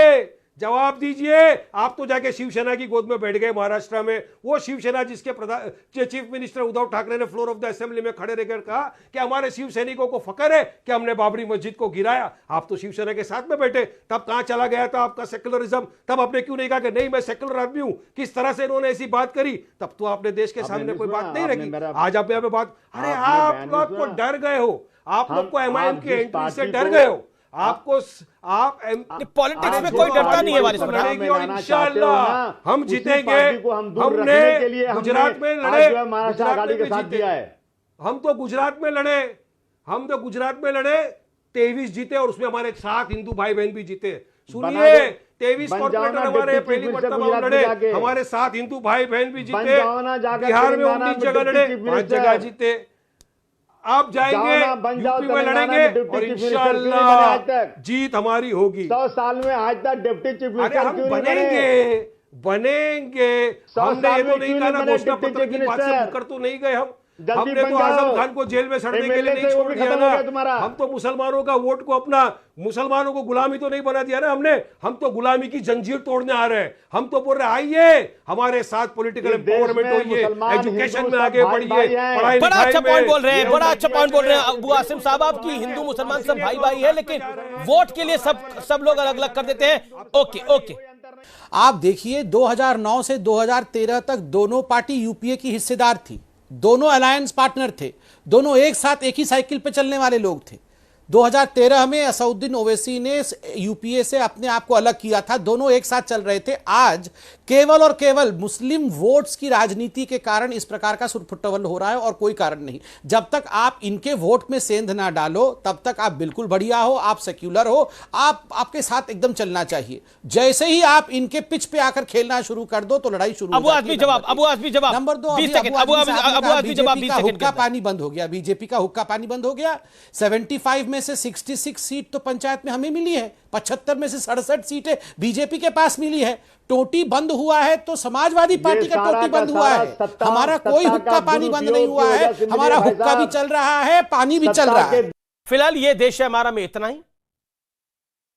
जवाब दीजिए। आप तो जाके शिवसेना की गोद में बैठ गए महाराष्ट्र में। वो शिवसेना जिसके चीफ मिनिस्टर उद्धव ठाकरे ने फ्लोर ऑफ द असेंबली में खड़े रहकर कहा कि हमारे शिव सैनिकों को फकर है कि हमने बाबरी मस्जिद को गिराया। आप तो शिवसेना के साथ में बैठे, तब कहां चला गया था आपका सेक्युलरिज्म? तब आपने क्यों नहीं कहा कि नहीं मैं सेक्युलर आदमी हूं? किस तरह से इन्होंने ऐसी बात करी? तब तो आपने देश के सामने कोई बात नहीं रखी। आज आप यहाँ पे बात, अरे आप लोग को डर गए हो, आप लोग को एमआईएम की एंट्री से डर गए हो। आपको आप पॉलिटिक्स में कोई डरता नहीं है वारिस लड़ेगी और इंशाअल्लाह हम जीतेंगे। हमने गुजरात में लड़े, हम तो गुजरात में लड़े 23 जीते और उसमें हमारे 7 हिंदू भाई बहन भी जीते। सुनिए, 23 कॉर्पोरेटर हमारे पहली मर्तबा लड़े, हमारे 7 हिंदू भाई बहन भी जीते। बिहार में 19 जगह लड़े, 5 जगह जीते। आप जाएंगे यूपी में लड़ेंगे और इंशाअल्लाह जीत हमारी होगी। 100 साल में आज तक डिप्टी चीफ मिनिस्टर हम बनेंगे। हमने ये तो नहीं कहा ना, घोषणा पत्र की बात से मुकर तो नहीं गए हमने तो आजम खान को जेल में सड़ने के लिए नहीं छोड़ दिया ना। हम तो मुसलमानों का वोट को अपना, मुसलमानों को गुलामी तो नहीं बना दिया ना हमने। हम तो गुलामी की जंजीर तोड़ने आ रहे हैं। हम तो बोल रहे आइए हमारे साथ पॉलिटिकल एम्पावरमेंट होइए, एजुकेशन में आगे बढ़िए, पढ़ाई बड़ा अच्छा लिखाई पॉइंट बोल रहे हैं, में। बड़ा अच्छा पॉइंट बोल रहे हैं अबू आसिम साहब। आपकी हिंदू मुसलमान सब भाई भाई है, लेकिन वोट के लिए सब लोग अलग अलग कर देते हैं। ओके आप देखिए 2009 से 2013 तक दोनों पार्टी यूपीए की हिस्सेदार थी, दोनों अलायंस पार्टनर थे, दोनों एक साथ एक ही साइकिल पे चलने वाले लोग थे। 2013 में असउद्दीन ओवैसी ने यूपीए से अपने आप को अलग किया था, दोनों एक साथ चल रहे थे। आज केवल और केवल मुस्लिम वोट्स की राजनीति के कारण इस प्रकार का सुरफुटवल हो रहा है और कोई कारण नहीं। जब तक आप इनके वोट में सेंध ना डालो तब तक आप बिल्कुल बढ़िया हो, आप सेक्युलर हो, आपके साथ एकदम चलना चाहिए। जैसे ही आप इनके पिच पे आकर खेलना शुरू कर दो तो लड़ाई शुरू। अबू आज़मी जवाब नंबर 2, हुक्का पानी बंद हो गया, बीजेपी का हुक्का पानी बंद हो गया। 75 में से 66 सीट तो पंचायत में हमें मिली है, 75 में से 67 सीटें बीजेपी के पास मिली है। टोटी बंद हुआ है तो समाजवादी पार्टी का टोटी बंद हुआ है, हमारा कोई हुक्का पानी बंद नहीं हुआ है, हमारा हुक्का भी चल रहा है, पानी भी चल रहा है। फिलहाल ये देश है हमारा में इतना ही।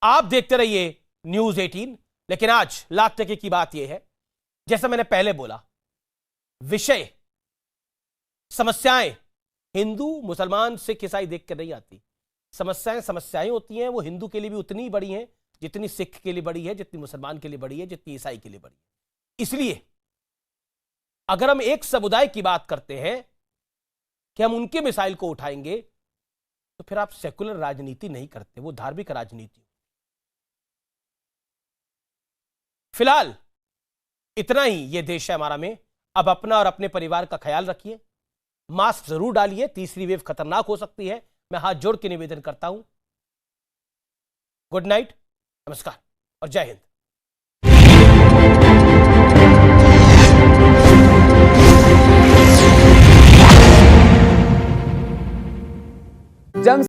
आप देखते रहिए न्यूज़ 18। लेकिन आज लात तक की बात यह है, जैसा मैंने पहले बोला, विषय समस्याएं हिंदू मुसलमान सिख ईसाई देख कर नहीं आती। समस्याएं होती हैं, वो हिंदू के लिए भी उतनी बड़ी हैं जितनी सिख के लिए बड़ी है, जितनी मुसलमान के लिए बड़ी है, जितनी ईसाई के लिए बड़ी है। इसलिए अगर हम एक समुदाय की बात करते हैं कि हम उनके मिसाइल को उठाएंगे, तो फिर आप सेकुलर राजनीति नहीं करते, वो धार्मिक राजनीति। फिलहाल इतना ही ये देश है हमारा में। अब अपना और अपने परिवार का ख्याल रखिए, मास्क जरूर डालिए, तीसरी वेव खतरनाक हो सकती है। मैं हाथ जोड़ के निवेदन करता हूं। गुड नाइट, नमस्कार और जय हिंद।